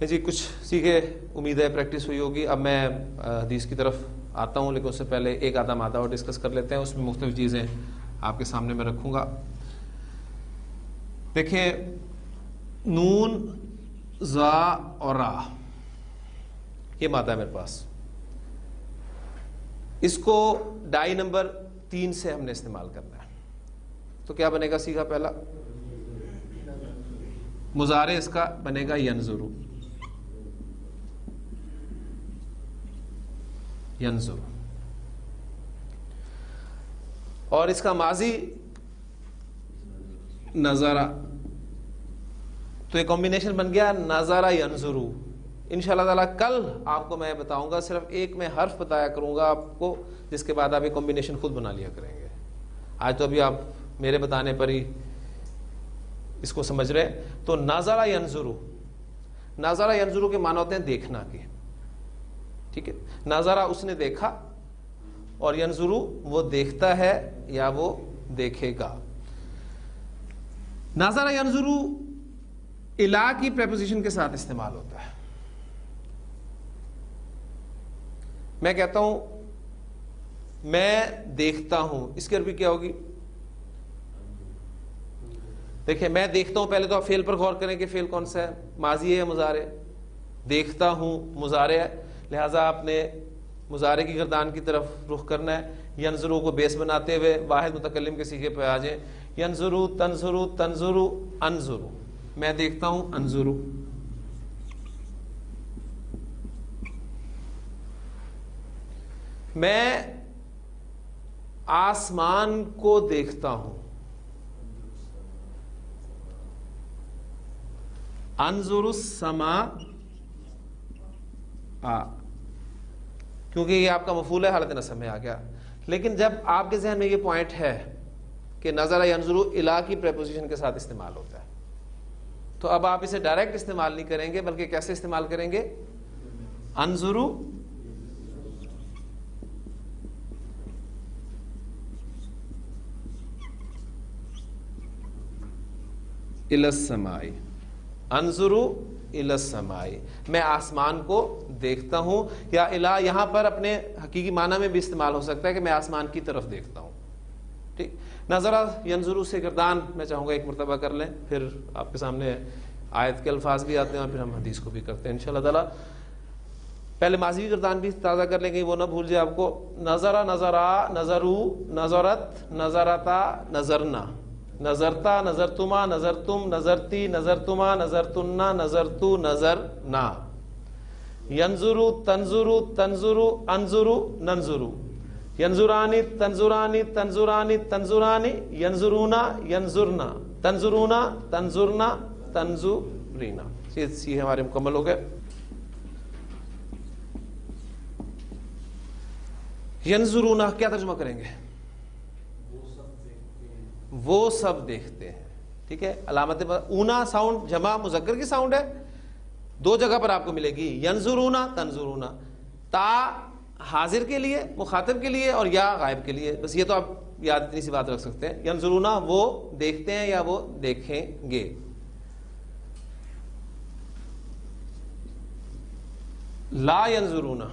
جی کچھ سیکھے، امید ہے پریکٹس ہوئی ہوگی. اب میں حدیث کی طرف آتا ہوں، لیکن اس سے پہلے ایک آدھا مادہ اور ڈسکس کر لیتے ہیں. اس میں مختلف چیزیں آپ کے سامنے میں رکھوں گا. دیکھیں، نون، زا اور را، یہ مادہ ہے میرے پاس. اس کو ڈائی نمبر 3 سے ہم نے استعمال کرنا ہے. تو کیا بنے گا صیغہ پہلا؟ مضارع اس کا بنے گا ینظرو. ینظرو. اور اس کا ماضی نظرہ. تو یہ کمبینیشن بن گیا نظرہ ینظرو. انشاءاللہ تعالیٰ کل آپ کو میں بتاؤں گا، صرف ایک میں حرف بتایا کروں گا آپ کو، جس کے بعد آپ یہ کمبینیشن خود بنا لیا کریں گے. آج تو ابھی آپ میرے بتانے پر ہی اس کو سمجھ رہے ہیں. تو نظرہ ینظرو، نظرہ ینظرو کے معنی ہوتے ہیں دیکھنا کے. ٹھیک ہے، نظرہ اس نے دیکھا، اور ینظرو وہ دیکھتا ہے یا وہ دیکھے گا. نظرہ ینظرو الا کی پریپوزیشن کے ساتھ استعمال ہوتا ہے. میں کہتا ہوں میں دیکھتا ہوں، اس کی عربی کیا ہوگی؟ دیکھیں، میں دیکھتا ہوں، پہلے تو آپ فعل پر غور کریں کہ فعل کون سا ہے، ماضی ہے یا مضارع؟ دیکھتا ہوں مضارع ہے، لہٰذا آپ نے مضارع کی گردان کی طرف رخ کرنا ہے. ینظرو کو بیس بناتے ہوئے واحد متکلم کے صیغے پہ آ جائیں. ینظرو تنظرو تنظرو انظرو. میں دیکھتا ہوں انظرو. میں آسمان کو دیکھتا ہوں، انظر السماء. کیونکہ یہ آپ کا مفعول ہے، حالت نصب میں آ گیا. لیکن جب آپ کے ذہن میں یہ پوائنٹ ہے کہ نظر ینظرو الا کی پریپوزیشن کے ساتھ استعمال ہوتا ہے، تو اب آپ اسے ڈائریکٹ استعمال نہیں کریں گے، بلکہ کیسے استعمال کریں گے؟ انظرو الی السماء. انظرو الی السماء، میں آسمان کو دیکھتا ہوں، یا الہ یہاں پر اپنے حقیقی معنی میں بھی استعمال ہو سکتا ہے کہ میں آسمان کی طرف دیکھتا ہوں. ٹھیک. نظرہ ینظرو سے گردان میں چاہوں گا ایک مرتبہ کر لیں، پھر آپ کے سامنے آیت کے الفاظ بھی آتے ہیں اور پھر ہم حدیث کو بھی کرتے ہیں انشاءاللہ تعالی. پہلے ماضی کی گردان بھی تازہ کر لیں گے، وہ نہ بھول جائے آپ کو. نظرہ نظرا نظرو نظرت نظرتا نظرنا نظرتا نظرتما نظرتم نظرتی نظرتما نظرتنا نظرتو نظرنا. ینظرو تنظرو تنظرو انظرو ننظرو. ینظرانی تنظرانی تنظرانی تنظرانی. ینظرونا ینظرنا تنظرونا تنظرنا تنظرینا. یہ ہمارے مکمل ہو گئے. ینظرونا کیا ترجمہ کریں گے؟ وہ سب دیکھتے ہیں. ٹھیک ہے. علامت اونا ساؤنڈ جمع مذکر کی ساؤنڈ ہے، دو جگہ پر آپ کو ملے گی. ینظرونا تنظرونا، تا حاضر کے لیے مخاطب کے لیے اور یا غائب کے لیے. بس یہ تو آپ یاد اتنی سی بات رکھ سکتے ہیں. ینظرونا وہ دیکھتے ہیں یا وہ دیکھیں گے. لا ینظرونا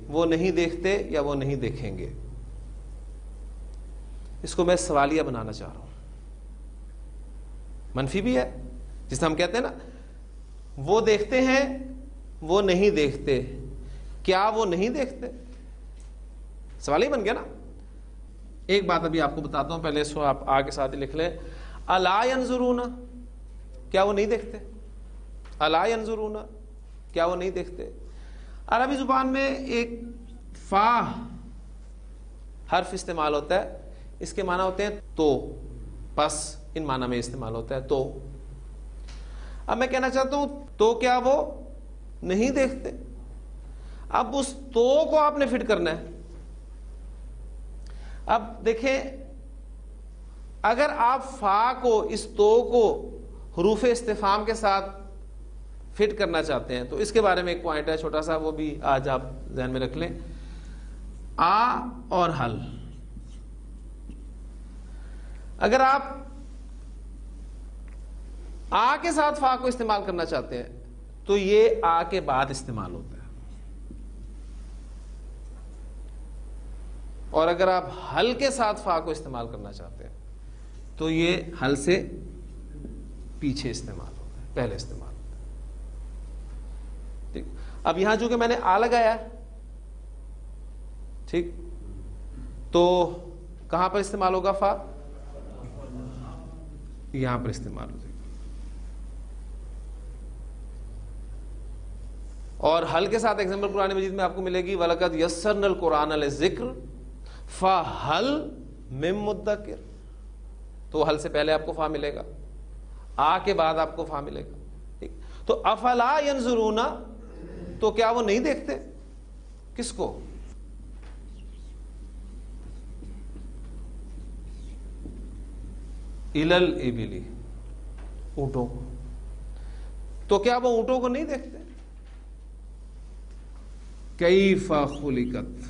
وہ نہیں دیکھتے یا وہ نہیں دیکھیں گے. اس کو میں سوالیہ بنانا چاہ رہا ہوں. منفی بھی ہے، جس ہم کہتے ہیں نا وہ دیکھتے ہیں وہ نہیں دیکھتے، کیا وہ نہیں دیکھتے؟ سوالیہ بن گیا نا. ایک بات ابھی آپ کو بتاتا ہوں، پہلے اس کو آپ آ کے ساتھ ہی لکھ لیں. الا ینظرون کیا وہ نہیں دیکھتے؟ الا ینظرون کیا وہ نہیں دیکھتے؟ عربی زبان میں ایک فا حرف استعمال ہوتا ہے، اس کے معنی ہوتے ہیں تو، پس ان معنی میں استعمال ہوتا ہے تو. اب میں کہنا چاہتا ہوں تو کیا وہ نہیں دیکھتے؟ اب اس تو کو آپ نے فٹ کرنا ہے. اب دیکھیں اگر آپ فا کو اس تو کو حروف استفہام کے ساتھ فٹ کرنا چاہتے ہیں تو اس کے بارے میں ایک پوائنٹ ہے چھوٹا سا، وہ بھی آج آپ ذہن میں رکھ لیں. آ اور حل، اگر آپ آ کے ساتھ فا کو استعمال کرنا چاہتے ہیں تو یہ آ کے بعد استعمال ہوتا ہے، اور اگر آپ حل کے ساتھ فا کو استعمال کرنا چاہتے ہیں تو یہ حل سے پیچھے استعمال ہوتا ہے، پہلے استعمال ہوتا ہے. ٹھیک. اب یہاں چونکہ میں نے آ لگایا ہے، ٹھیک، تو کہاں پر استعمال ہوگا فا؟ یہاں پر استعمال ہو جائے گا. اور حل کے ساتھ ایگزامپل قرآن مجید میں آپ کو ملے گی وَلَقَدْ يَسَّرْنَا الْقُرْآنَ لِلذِّكْرِ فَهَلْ مِن مُدَّكِرٍ. تو حل سے پہلے آپ کو فا ملے گا، آ کے بعد آپ کو فا ملے گا. ٹھیک. تو افلا ینظرون تو کیا وہ نہیں دیکھتے؟ کس کو؟ الی الابل، اونٹوں کو. تو کیا وہ اونٹوں کو نہیں دیکھتے؟ کیف خلقت،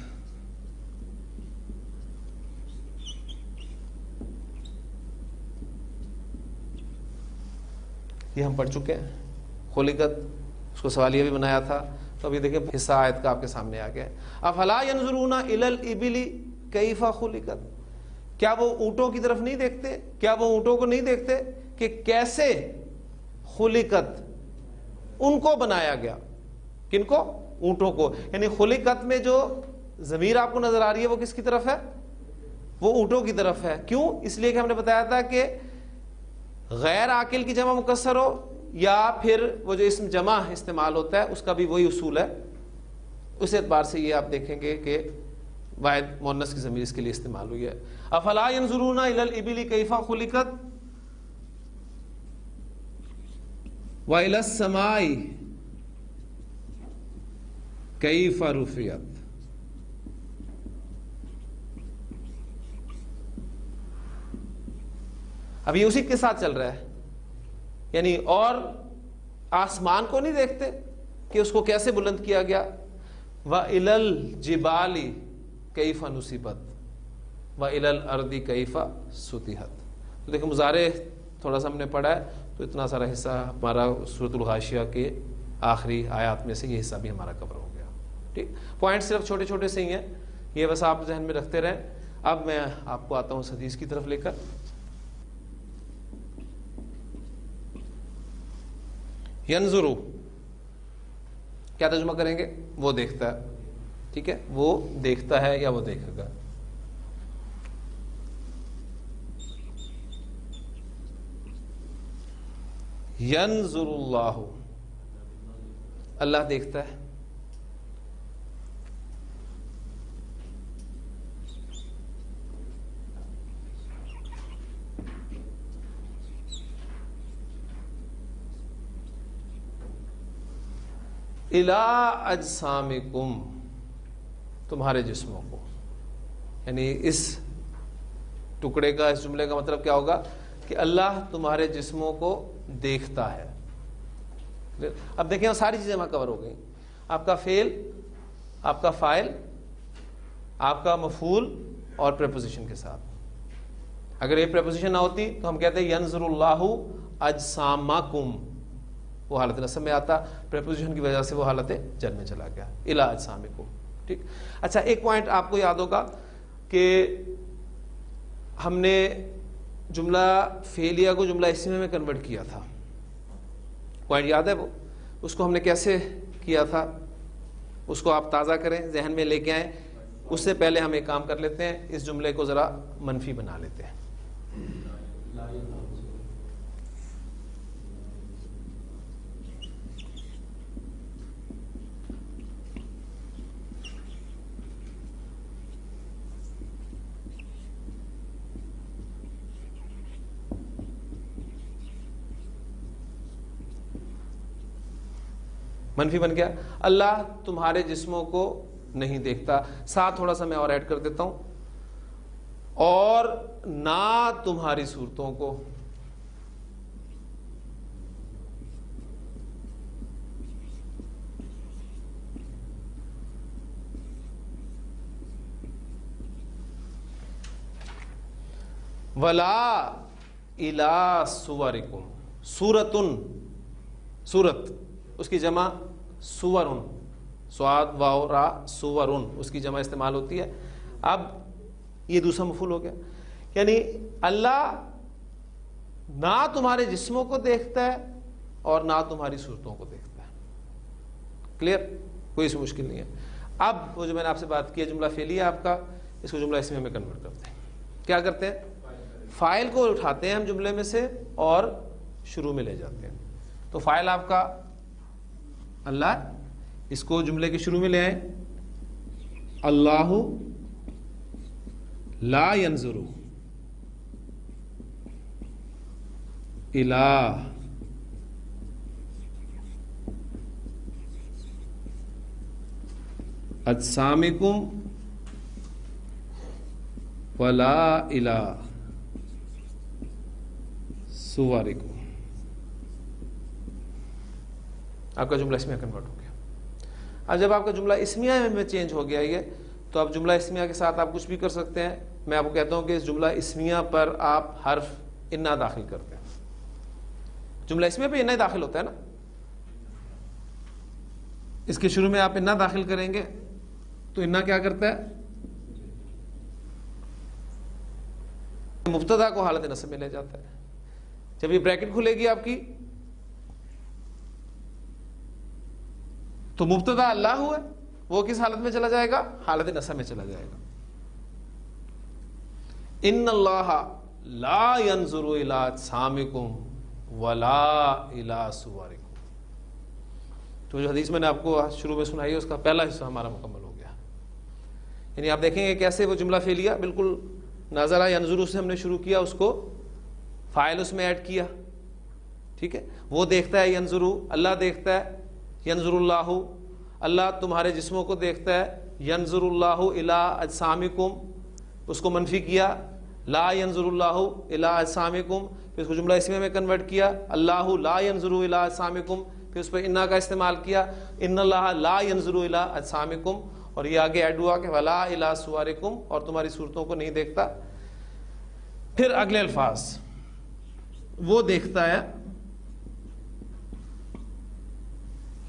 یہ ہم پڑھ چکے ہیں. خلقت اس کو سوالیہ بھی بنایا تھا، تو ابھی دیکھیں حصہ آیت کا آپ کے سامنے آ گیا. افلا ینظرون الی الابل کیف خلقت، کیا وہ اونٹوں کی طرف نہیں دیکھتے؟ کیا وہ اونٹوں کو نہیں دیکھتے کہ کیسے خلقت ان کو بنایا گیا؟ کن کو؟ اونٹوں کو. یعنی خلقت میں جو ضمیر آپ کو نظر آ رہی ہے وہ کس کی طرف ہے؟ وہ اونٹوں کی طرف ہے. کیوں؟ اس لیے کہ ہم نے بتایا تھا کہ غیر عاقل کی جمع مکسر ہو یا پھر وہ جو اسم جمع استعمال ہوتا ہے اس کا بھی وہی اصول ہے. اس اعتبار سے یہ آپ دیکھیں گے کہ واحد مؤنث کی ضمیر اس کے لیے استعمال ہوئی ہے. افلا ینظرون الی الابل کیف خلقت والی السماء کیف رفعت. اب یہ اسی کے ساتھ چل رہا ہے، یعنی اور آسمان کو نہیں دیکھتے کہ اس کو کیسے بلند کیا گیا. وَإِلَى الْجِبَالِ كَيْفَ نُصِبَتْ وَإِلَى الْأَرْضِ كَيْفَ سُطِحَتْ. تو دیکھیں مضارع تھوڑا سا ہم نے پڑھا ہے تو اتنا سارا حصہ ہمارا سورۃ الغاشیہ کے آخری آیات میں سے یہ حصہ بھی ہمارا کور ہو گیا. ٹھیک، پوائنٹ صرف چھوٹے چھوٹے سے ہی ہیں، یہ بس آپ ذہن میں رکھتے رہیں. اب میں آپ کو آتا ہوں اس حدیث کی طرف لے کر. ینظرو کیا ترجمہ کریں گے؟ وہ دیکھتا ہے. ٹھیک ہے، وہ دیکھتا ہے یا وہ دیکھے گا. ینظر اللہ، اللہ دیکھتا ہے. الی اجسامکم، تمہارے جسموں کو. یعنی اس ٹکڑے کا، اس جملے کا مطلب کیا ہوگا کہ اللہ تمہارے جسموں کو دیکھتا ہے. اب دیکھیں ساری چیزیں وہاں کور ہو گئی. آپ کا فعل، آپ کا فاعل، آپ کا مفعول اور پریپوزیشن کے ساتھ. اگر یہ پریپوزیشن نہ ہوتی تو ہم کہتے ہیں ینظر اللہ اجسامکم، وہ حالت نصب میں آتا. پریپوزیشن کی وجہ سے وہ حالت جر میں چلا گیا، الی اجسامکم. ٹھیک. اچھا، ایک پوائنٹ آپ کو یاد ہوگا کہ ہم نے جملہ فعلیہ کو جملہ اسمیہ میں کنورٹ کیا تھا. پوائنٹ یاد ہے وہ؟ اس کو ہم نے کیسے کیا تھا؟ اس کو آپ تازہ کریں، ذہن میں لے کے آئیں. اس سے پہلے ہم ایک کام کر لیتے ہیں، اس جملے کو ذرا منفی بنا لیتے ہیں. منفی بن گیا، اللہ تمہارے جسموں کو نہیں دیکھتا. ساتھ تھوڑا سا میں اور ایڈ کر دیتا ہوں، اور نہ تمہاری صورتوں کو. ولا الی صورکم، صورتن، صورت اس کی جمع سورن، سواد واو را سورن، اس کی جمع استعمال ہوتی ہے. اب یہ دوسرا مفعول ہو گیا. یعنی اللہ نہ تمہارے جسموں کو دیکھتا ہے اور نہ تمہاری صورتوں کو دیکھتا ہے. کلیئر؟ کوئی سی مشکل نہیں ہے. اب وہ جو میں نے آپ سے بات کی ہے جملہ فعلیہ آپ کا، اس کو جملہ اسمیہ میں کنورٹ کرتے ہیں. کیا کرتے ہیں؟ فاعل کو اٹھاتے ہیں ہم جملے میں سے اور شروع میں لے جاتے ہیں. تو فاعل آپ کا اللہ، اس کو جملے کے شروع میں لے آئیں. اللہ لا ينظر الی اجسامکم ولا الی صورکم. آپ کا جملہ اسمیہ کنورٹ ہو گیا. اب جب آپ کا جملہ اسمیہ میں چینج ہو گیا یہ، تو اب جملہ اسمیہ کے ساتھ آپ کچھ بھی کر سکتے ہیں. میں آپ کو کہتا ہوں کہ اس جملہ اسمیہ پر آپ حرف انا داخل کرتے ہیں. جملہ اسمیہ پہ انا ہی داخل ہوتا ہے نا. اس کے شروع میں آپ انا داخل کریں گے تو انا کیا کرتا ہے؟ مبتدا کو حالت نصب میں لے جاتا ہے. جب یہ بریکٹ کھلے گی آپ کی تو مبتدا اللہ ہوا، وہ کس حالت میں چلا جائے گا؟ حالت نصب میں چلا جائے گا. ان اللہ لا ينظر الی اجسامکم ولا الی صورکم. تو جو حدیث میں نے آپ کو شروع میں سنائی ہے اس کا پہلا حصہ ہمارا مکمل ہو گیا. یعنی آپ دیکھیں گے کیسے وہ جملہ فعلیہ بالکل ناظرہ ینظر سے ہم نے شروع کیا، اس کو فاعل اس میں ایڈ کیا. ٹھیک ہے، وہ دیکھتا ہے ینظر، اللہ دیکھتا ہے ینظر اللہ، اللہ تمہارے جسموں کو دیکھتا ہے ینظر اللہ الی اجسامکم، اس کو منفی کیا لا ینظر اللہ الی اجسامکم. پھر اس کو جملہ اسمیہ میں کنورٹ کیا اللہ لا ینظر الی اجسامکم، پھر اس پہ انا کا استعمال کیا ان اللہ لا ینظر الی اجسامکم، اور یہ آگے ایڈ ہوا کہ ولا الی صورکم، اور تمہاری صورتوں کو نہیں دیکھتا. پھر اگلے الفاظ وہ دیکھتا ہے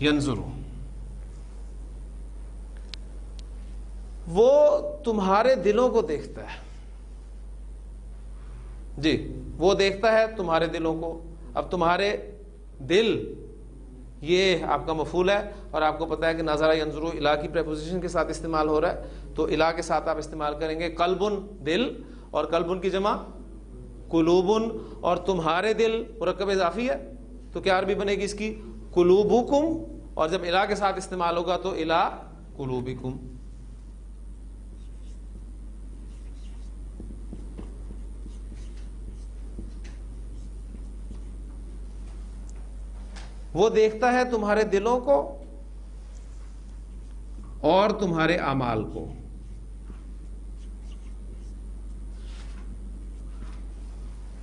ینظر، وہ تمہارے دلوں کو دیکھتا ہے. جی وہ دیکھتا ہے تمہارے دلوں کو. اب تمہارے دل یہ آپ کا مفعول ہے، اور آپ کو پتا ہے کہ نظر ینظر الی کی پریپوزیشن کے ساتھ استعمال ہو رہا ہے، تو الی کے ساتھ آپ استعمال کریں گے قلبن دل، اور قلبن کی جمع قلوبن، اور تمہارے دل مرکب اضافی ہے تو کیا عربی بنے گی اس کی؟ قلوبکم، اور جب الی کے ساتھ استعمال ہوگا تو الی قلوبکم. وہ دیکھتا ہے تمہارے دلوں کو اور تمہارے اعمال کو.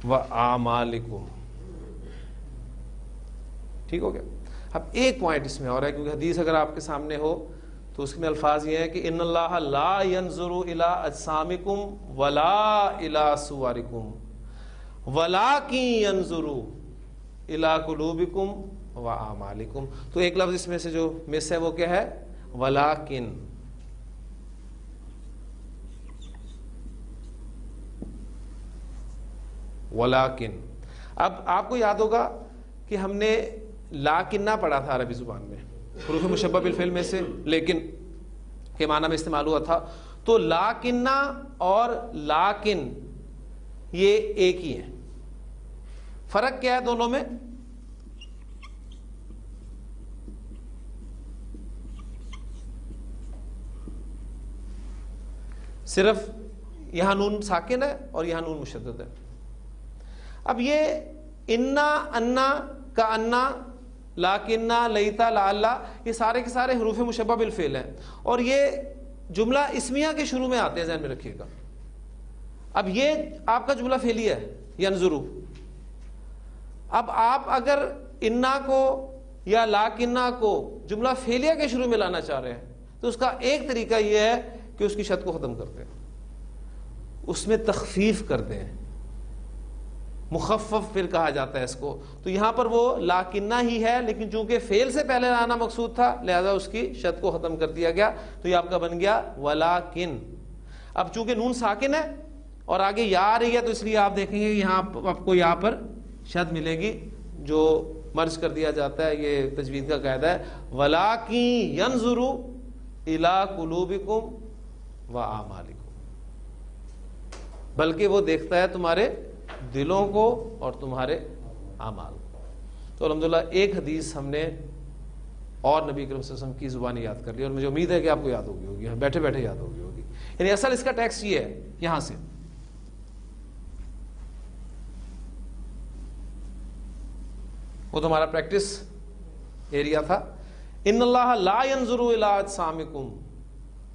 وَأَعْمَالِكُمْ. ٹھیک ہو گیا. اب ایک پوائنٹ اس میں اور ہے، کیونکہ حدیث اگر آپ کے سامنے ہو تو اس میں الفاظ یہ ہے کہ ان اللہ لا ينظر الى اجسامکم ولا الى صورکم ولکن ينظر الى قلوبکم واعمالکم. تو ایک لفظ اس میں سے جو مس ہے وہ کیا ہے؟ ولیکن. ولیکن. اب آپ کو یاد ہوگا کہ ہم نے لاکنہ پڑھا تھا عربی زبان میں، حروف مشبہ بالفعل میں سے لیکن کے معنی میں استعمال ہوا تھا. تو لاکنہ اور لاکن یہ ایک ہی ہے. فرق کیا ہے دونوں میں؟ صرف یہاں نون ساکن ہے اور یہاں نون مشدد ہے. اب یہ انا، انا کا انا، لاکنہ، لیتا، لعلہ، یہ سارے کے سارے حروف مشبہ بالفعل ہیں، اور یہ جملہ اسمیہ کے شروع میں آتے ہیں، ذہن میں رکھیے گا. اب یہ آپ کا جملہ فعلیہ ہے ینظرو. اب آپ اگر انا کو یا لاکنہ کو جملہ فعلیہ کے شروع میں لانا چاہ رہے ہیں تو اس کا ایک طریقہ یہ ہے کہ اس کی شد کو ختم کر دیں، اس میں تخفیف کر دیں، مخفف پھر کہا جاتا ہے اس کو. تو یہاں پر وہ لاکنہ ہی ہے، لیکن چونکہ فعل سے پہلے لانا مقصود تھا لہذا اس کی شد کو ختم کر دیا گیا، تو یہ آپ کا بن گیا ولیکن. اب چونکہ نون ساکن ہے اور آگے یا آ رہی ہے تو اس لیے آپ دیکھیں گے یہاں آپ کو یہاں پر شد ملے گی جو مرج کر دیا جاتا ہے. یہ تجوید کا قاعدہ ہے. ولیکن ینظر الی قلوبکم واعمالکم، بلکہ وہ دیکھتا ہے تمہارے دلوں کو اور تمہارے اعمال کو. تو الحمدللہ ایک حدیث ہم نے اور نبی کریم صلی اللہ علیہ وسلم کی زبانی یاد کر لی، اور مجھے امید ہے کہ آپ کو یاد ہوگی بیٹھے بیٹھے یاد ہوگی. یعنی اصل اس کا ٹیکسٹ یہ ہے، یہاں سے وہ تو ہمارا پریکٹس ایریا تھا. ان اللہ لا ينظر الى اجسامکم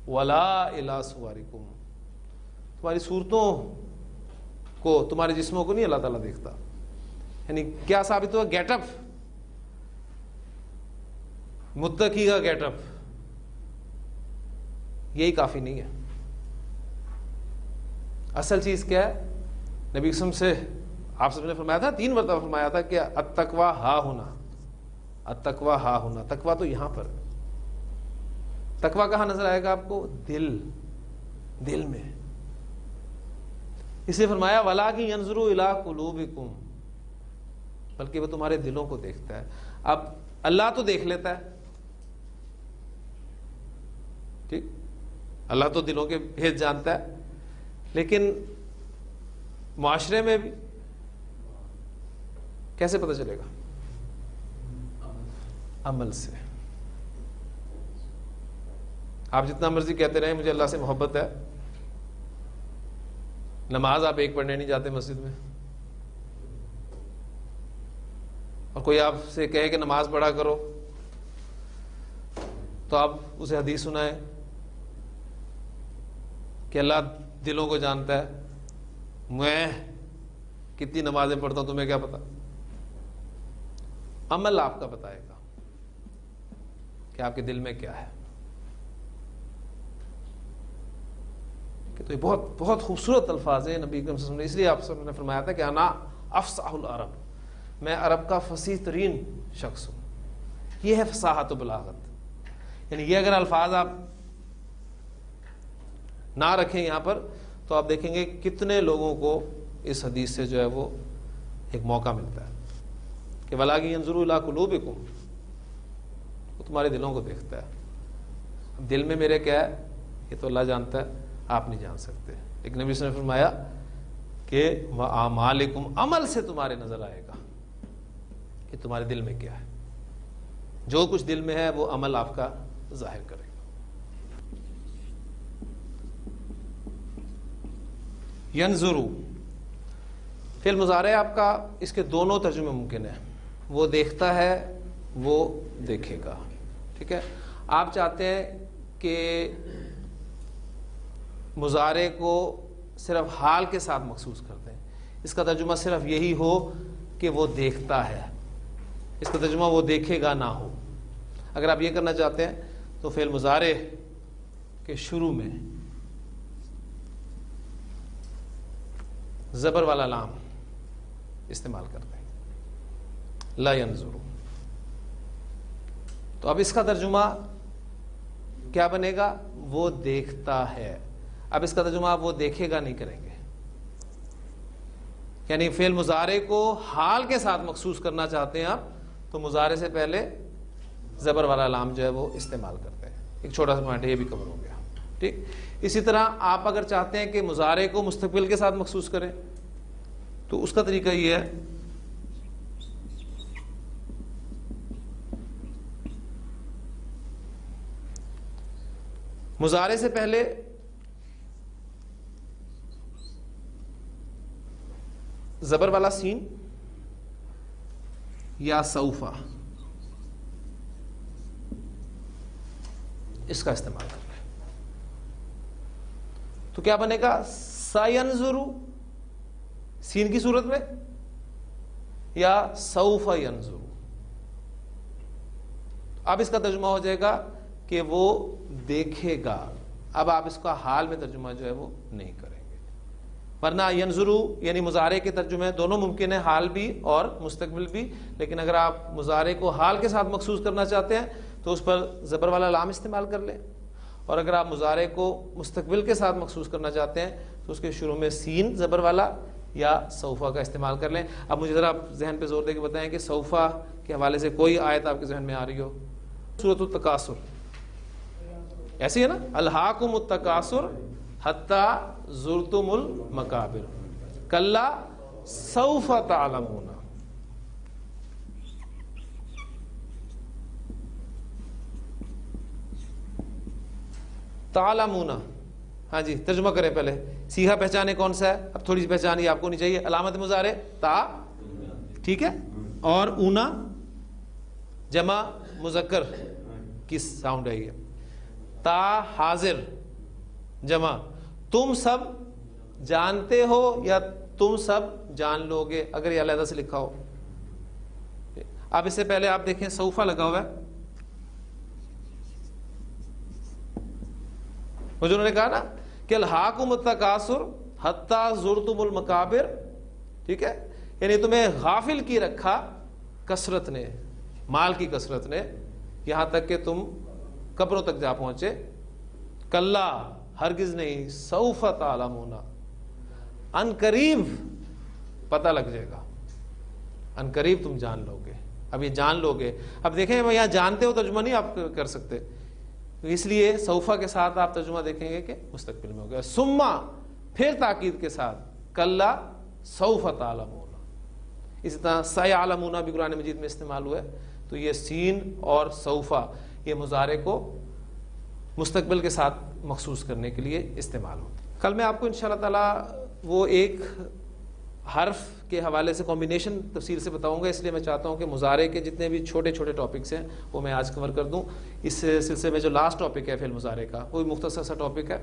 ولا الى صورکم. تمہاری صورتوں کو، تمہارے جسموں کو نہیں اللہ تعالیٰ دیکھتا. یعنی کیا ثابت ہوا؟ گیٹ اپ، متقی کا گیٹ اپ، یہی کافی نہیں ہے. اصل چیز کیا ہے؟ نبی قسم سے آپ سب نے فرمایا تھا، 3 مرتبہ فرمایا تھا کہ التقویٰ ہا ہونا، التقویٰ ہا ہونا. تقویٰ تو یہاں پر. تقویٰ کہاں نظر آئے گا آپ کو؟ دل میں. اس لیے فرمایا ولیکن ینظر الی قلوبکم، بلکہ وہ تمہارے دلوں کو دیکھتا ہے. اب اللہ تو دیکھ لیتا ہے، ٹھیک، اللہ تو دلوں کے بھید جانتا ہے، لیکن معاشرے میں بھی کیسے پتہ چلے گا؟ عمل سے. آپ جتنا مرضی کہتے رہیں مجھے اللہ سے محبت ہے، نماز آپ ایک پڑھنے نہیں جاتے مسجد میں، اور کوئی آپ سے کہے کہ نماز پڑھا کرو تو آپ اسے حدیث سنائیں کہ اللہ دلوں کو جانتا ہے. میں کتنی نمازیں پڑھتا ہوں تمہیں کیا پتا؟ عمل آپ کا بتائے گا کہ آپ کے دل میں کیا ہے. تو یہ بہت بہت خوبصورت الفاظ ہیں نبی کریم صلی اللہ علیہ وسلم نے. اس لیے آپ سب نے فرمایا تھا کہ انا افصح العرب، میں عرب کا فصیح ترین شخص ہوں. یہ ہے فصاحت و بلاغت. یعنی یہ اگر الفاظ آپ نہ رکھیں یہاں پر تو آپ دیکھیں گے کتنے لوگوں کو اس حدیث سے جو ہے وہ ایک موقع ملتا ہے کہ وَلَٰكِن يَنظُرُ إِلَىٰ قُلُوبِكُمْ، وہ تمہارے دلوں کو دیکھتا ہے. اب دل میں میرے کیا ہے یہ تو اللہ جانتا ہے، آپ نہیں جان سکتے. ایک نبی صلی اللہ علیہ وسلم نے فرمایا کہ وَأَعْمَالِكُمْ، عمل سے تمہارے نظر آئے گا کہ تمہارے دل میں کیا ہے. جو کچھ دل میں ہے وہ عمل آپ کا ظاہر کرے گا. ینظرو فعل مضارع آپ کا اس کے دونوں ترجمے ممکن ہیں. وہ دیکھتا ہے، وہ دیکھے گا. ٹھیک ہے، آپ چاہتے ہیں کہ مضارع کو صرف حال کے ساتھ مخصوص کر دیں، اس کا ترجمہ صرف یہی ہو کہ وہ دیکھتا ہے، اس کا ترجمہ وہ دیکھے گا نہ ہو. اگر آپ یہ کرنا چاہتے ہیں تو فعل مضارع کے شروع میں زبر والا لام استعمال کرتے ہیں، لا ینظر. تو اب اس کا ترجمہ کیا بنے گا؟ وہ دیکھتا ہے. اب اس کا ترجمہ آپ وہ دیکھے گا نہیں کریں گے. یعنی فعل مضارع کو حال کے ساتھ مخصوص کرنا چاہتے ہیں آپ تو مضارع سے پہلے زبر والا لام جو ہے وہ استعمال کرتے ہیں. ایک چھوٹا سا پوائنٹ ہے، یہ بھی کور ہو گیا. ٹھیک، اسی طرح آپ اگر چاہتے ہیں کہ مضارع کو مستقبل کے ساتھ مخصوص کریں تو اس کا طریقہ یہ ہے مضارع سے پہلے زبر والا سین یا سوفا اس کا استعمال کر لیں تو کیا بنے گا؟ سینظرو سین کی صورت میں یا سوف ینظرو. اب اس کا ترجمہ ہو جائے گا کہ وہ دیکھے گا. اب آپ اس کا حال میں ترجمہ جو ہے وہ نہیں کریں گے، ورنہ ینظرو یعنی مضارع کے ترجمے دونوں ممکن ہیں، حال بھی اور مستقبل بھی. لیکن اگر آپ مضارع کو حال کے ساتھ مخصوص کرنا چاہتے ہیں تو اس پر زبر والا لام استعمال کر لیں، اور اگر آپ مضارع کو مستقبل کے ساتھ مخصوص کرنا چاہتے ہیں تو اس کے شروع میں سین زبر والا یا سوفا کا استعمال کر لیں. اب مجھے ذرا آپ ذہن پہ زور دے کے بتائیں کہ سوفا کے حوالے سے کوئی آیت آپ کے ذہن میں آ رہی ہو؟ سورۃ التکاثر ایسی ہے نا، الہاکم التکاثر حتی زرتم المقابر کلا سوف تعلمون. تعلمون، ہاں جی ترجمہ کریں پہلے. سیغہ پہچانے کون سا ہے؟ اب تھوڑی سی پہچانی آپ کو نہیں چاہیے. علامت مضارع تا، ٹھیک ہے، اور اونا جمع مذکر کی ساؤنڈ ہے یہ. تا حاضر جمع تم سب جانتے ہو یا تم سب جان لو گے اگر یہ علیحدہ سے لکھا ہو. اب اس سے پہلے آپ دیکھیں سوفا لگا ہوا ہے، وہ جو انہوں نے کہا نا کہ الہاکم التکاثر حتی زرتم المقابر. ٹھیک ہے، یعنی تمہیں غافل کی رکھا کثرت نے، مال کی کثرت نے، یہاں تک کہ تم قبروں تک جا پہنچے. کلا ہرگز نہیں، سوف تعلمون ان قریب پتہ لگ جائے گا، ان قریب تم جان لو گے. اب یہ جان لو گے، اب دیکھیں یہاں جانتے ہو ترجمہ نہیں آپ کر سکتے، اس لیے سوفا کے ساتھ آپ ترجمہ دیکھیں گے کہ مستقبل میں ہو گیا. سما پھر تاکید کے ساتھ کلا سوف تعلمون. اسی طرح سیعلمون بھی قرآن مجید میں استعمال ہوا ہے. تو یہ سین اور سوفا یہ مضارع کو مستقبل کے ساتھ مخصوص کرنے کے لیے استعمال ہوتا ہے. کل میں آپ کو انشاءاللہ تعالی وہ ایک حرف کے حوالے سے کمبینیشن تفصیل سے بتاؤں گا، اس لیے میں چاہتا ہوں کہ مضارع کے جتنے بھی چھوٹے چھوٹے ٹاپکس ہیں وہ میں آج کور کر دوں. اس سلسلے میں جو لاسٹ ٹاپک ہے فعل مضارع کا، وہ مختصر سا ٹاپک ہے،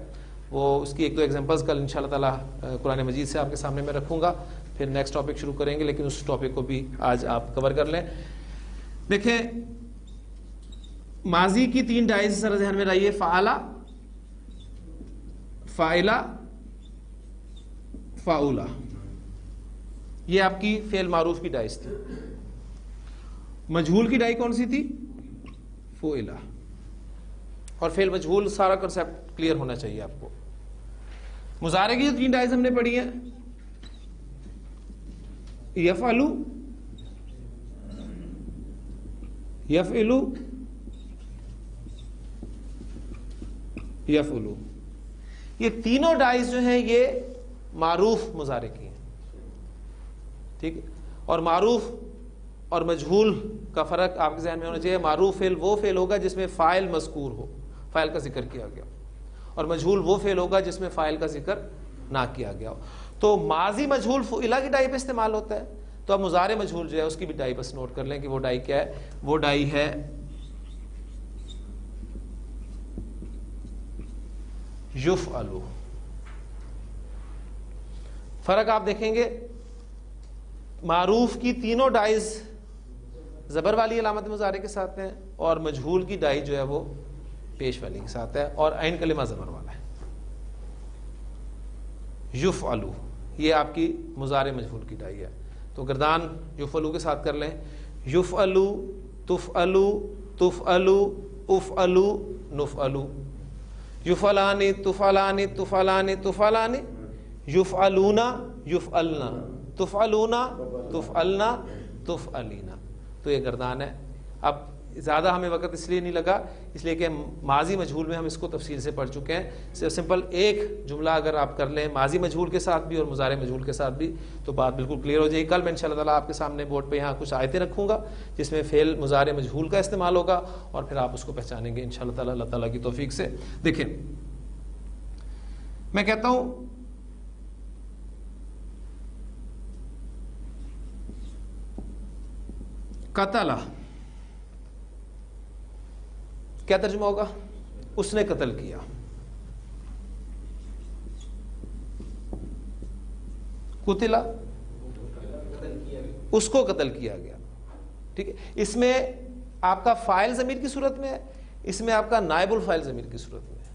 وہ اس کی ایک دو ایگزامپلس کل انشاءاللہ تعالی قرآن مجید سے آپ کے سامنے میں رکھوں گا. پھر نیکسٹ ٹاپک شروع کریں گے، لیکن اس ٹاپک کو بھی آج آپ کور کر لیں. دیکھیں ماضی کی 3 ڈائز سر ذہن میں رہیے، فعلا، فاعلا، فاعولا. یہ آپ کی فعل معروف کی ڈائز تھی. مجہول کی ڈائی کون سی تھی؟ فعل، اور فعل مجہول سارا کنسیپٹ کلیئر ہونا چاہیے آپ کو. مضارع کی جو 3 ڈائز ہم نے پڑھی ہیں، یفعل، یفعل، یفعل، یہ تینوں ڈائز جو ہیں یہ معروف مضارع کی ہیں. ٹھیک ہے، اور معروف اور مجہول کا فرق آپ کے ذہن میں ہونا چاہیے. معروف فعل وہ فعل ہوگا جس میں فاعل مذکور ہو، فاعل کا ذکر کیا گیا، اور مجہول وہ فعل ہوگا جس میں فاعل کا ذکر نہ کیا گیا ہو. تو ماضی مجہول فعلہ کی ڈائی پہ استعمال ہوتا ہے. تو اب مضارع مجہول جو ہے اس کی بھی ڈائی بس نوٹ کر لیں کہ وہ ڈائی کیا ہے. وہ ڈائی ہے یفعل. فرق آپ دیکھیں گے، معروف کی تینوں ڈائز زبر والی علامت مضارع کے ساتھ ہیں، اور مجہول کی ڈائی جو ہے وہ پیش والی کے ساتھ ہے، اور عین کلمہ زبر والا ہے. یفعل یہ آپ کی مضارع مجہول کی ڈائی ہے. تو گردان یفعل کے ساتھ کر لیں. یفعل، تفعل، تفعل، افعل، نفعل. یفعلان، تفعلان، تفعلان، تفعلان. یفعلون، یفعلنا، تفعلون، تفعلنا، تفعلینا. تو یہ گردان ہے. اب زیادہ ہمیں وقت اس لیے نہیں لگا، اس لیے کہ ماضی مجہول میں ہم اس کو تفصیل سے پڑھ چکے ہیں. صرف سمپل ایک جملہ اگر آپ کر لیں ماضی مجہول کے ساتھ بھی اور مضارع مجہول کے ساتھ بھی تو بات بالکل کلیئر ہو جائے گی. کل میں انشاءاللہ تعالیٰ آپ کے سامنے بورڈ پہ یہاں کچھ آیتیں رکھوں گا جس میں فعل مضارع مجہول کا استعمال ہوگا، اور پھر آپ اس کو پہچانیں گے انشاءاللہ تعالیٰ اللہ تعالیٰ کی توفیق سے. دیکھیں، میں کہتا ہوں قتل، کیا ترجمہ ہوگا؟ اس نے قتل کیا. قتل، اس کو قتل کیا گیا. ٹھیک ہے، اس میں آپ کا فاعل ضمیر کی صورت میں ہے، اس میں آپ کا نائب الفاعل ضمیر کی صورت میں ہے.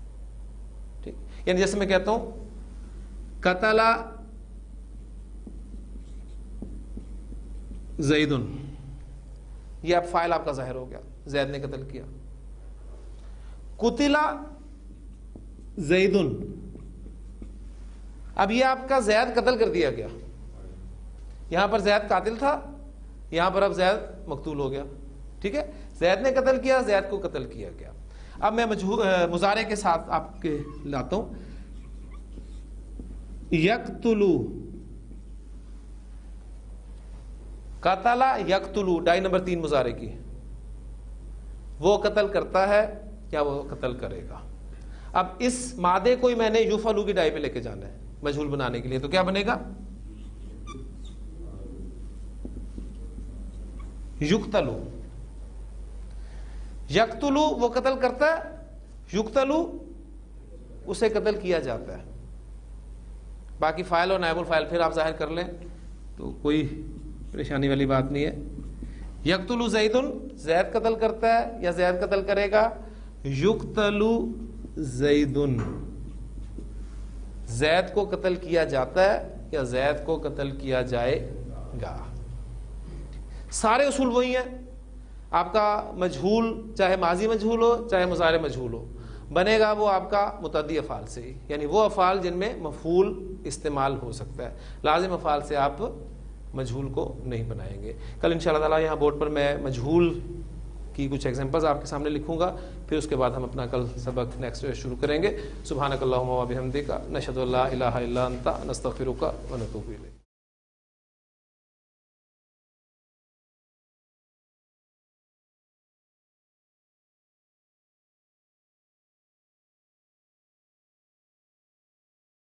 ٹھیک، یعنی جیسے میں کہتا ہوں قتل زید، یہ اب فاعل آپ کا ظاہر ہو گیا، زید نے قتل کیا. قتل زید، اب یہ آپ کا زید قتل کر دیا گیا. یہاں پر زید قاتل تھا، یہاں پر اب زید مقتول ہو گیا. ٹھیک ہے، زید نے قتل کیا، زید کو قتل کیا گیا. اب میں مضارع کے ساتھ آپ کے لاتا ہوں. یقتلو، قتل یقتلو، ڈائی نمبر 3 مضارع کی. وہ قتل کرتا ہے یا وہ قتل کرے گا. اب اس مادے کو میں نے یفعلو کی ڈائی پہ لے کے جانا ہے مجہول بنانے کے لیے. تو کیا بنے گا؟ یقتلو. یقتلو وہ قتل کرتا ہے، یقتلو اسے قتل کیا جاتا ہے. باقی فاعل اور نائب الفاعل پھر آپ ظاہر کر لیں تو کوئی پریشانی والی بات نہیں ہے. یقتلو زید، زید قتل کرتا ہے یا زید قتل کرے گا. یقتلو زید، زید کو قتل کیا جاتا ہے یا زید کو قتل کیا جائے گا. سارے اصول وہی ہیں. آپ کا مجہول چاہے ماضی مجہول ہو چاہے مضارع مجہول ہو، بنے گا وہ آپ کا متعدی افعال سے ہی، یعنی وہ افعال جن میں مفعول استعمال ہو سکتا ہے. لازم افعال سے آپ مجہول کو نہیں بنائیں گے. کل انشاءاللہ تعالیٰ یہاں بورڈ پر میں مجہول کی کچھ ایگزامپلز آپ کے سامنے لکھوں گا، پھر اس کے بعد ہم اپنا کل سبق نیکسٹ شروع کریں گے. سبحانک اللہم و بحمدک، نشہد ان لا الہ الا انت، نستغفرک و نتوب الیک.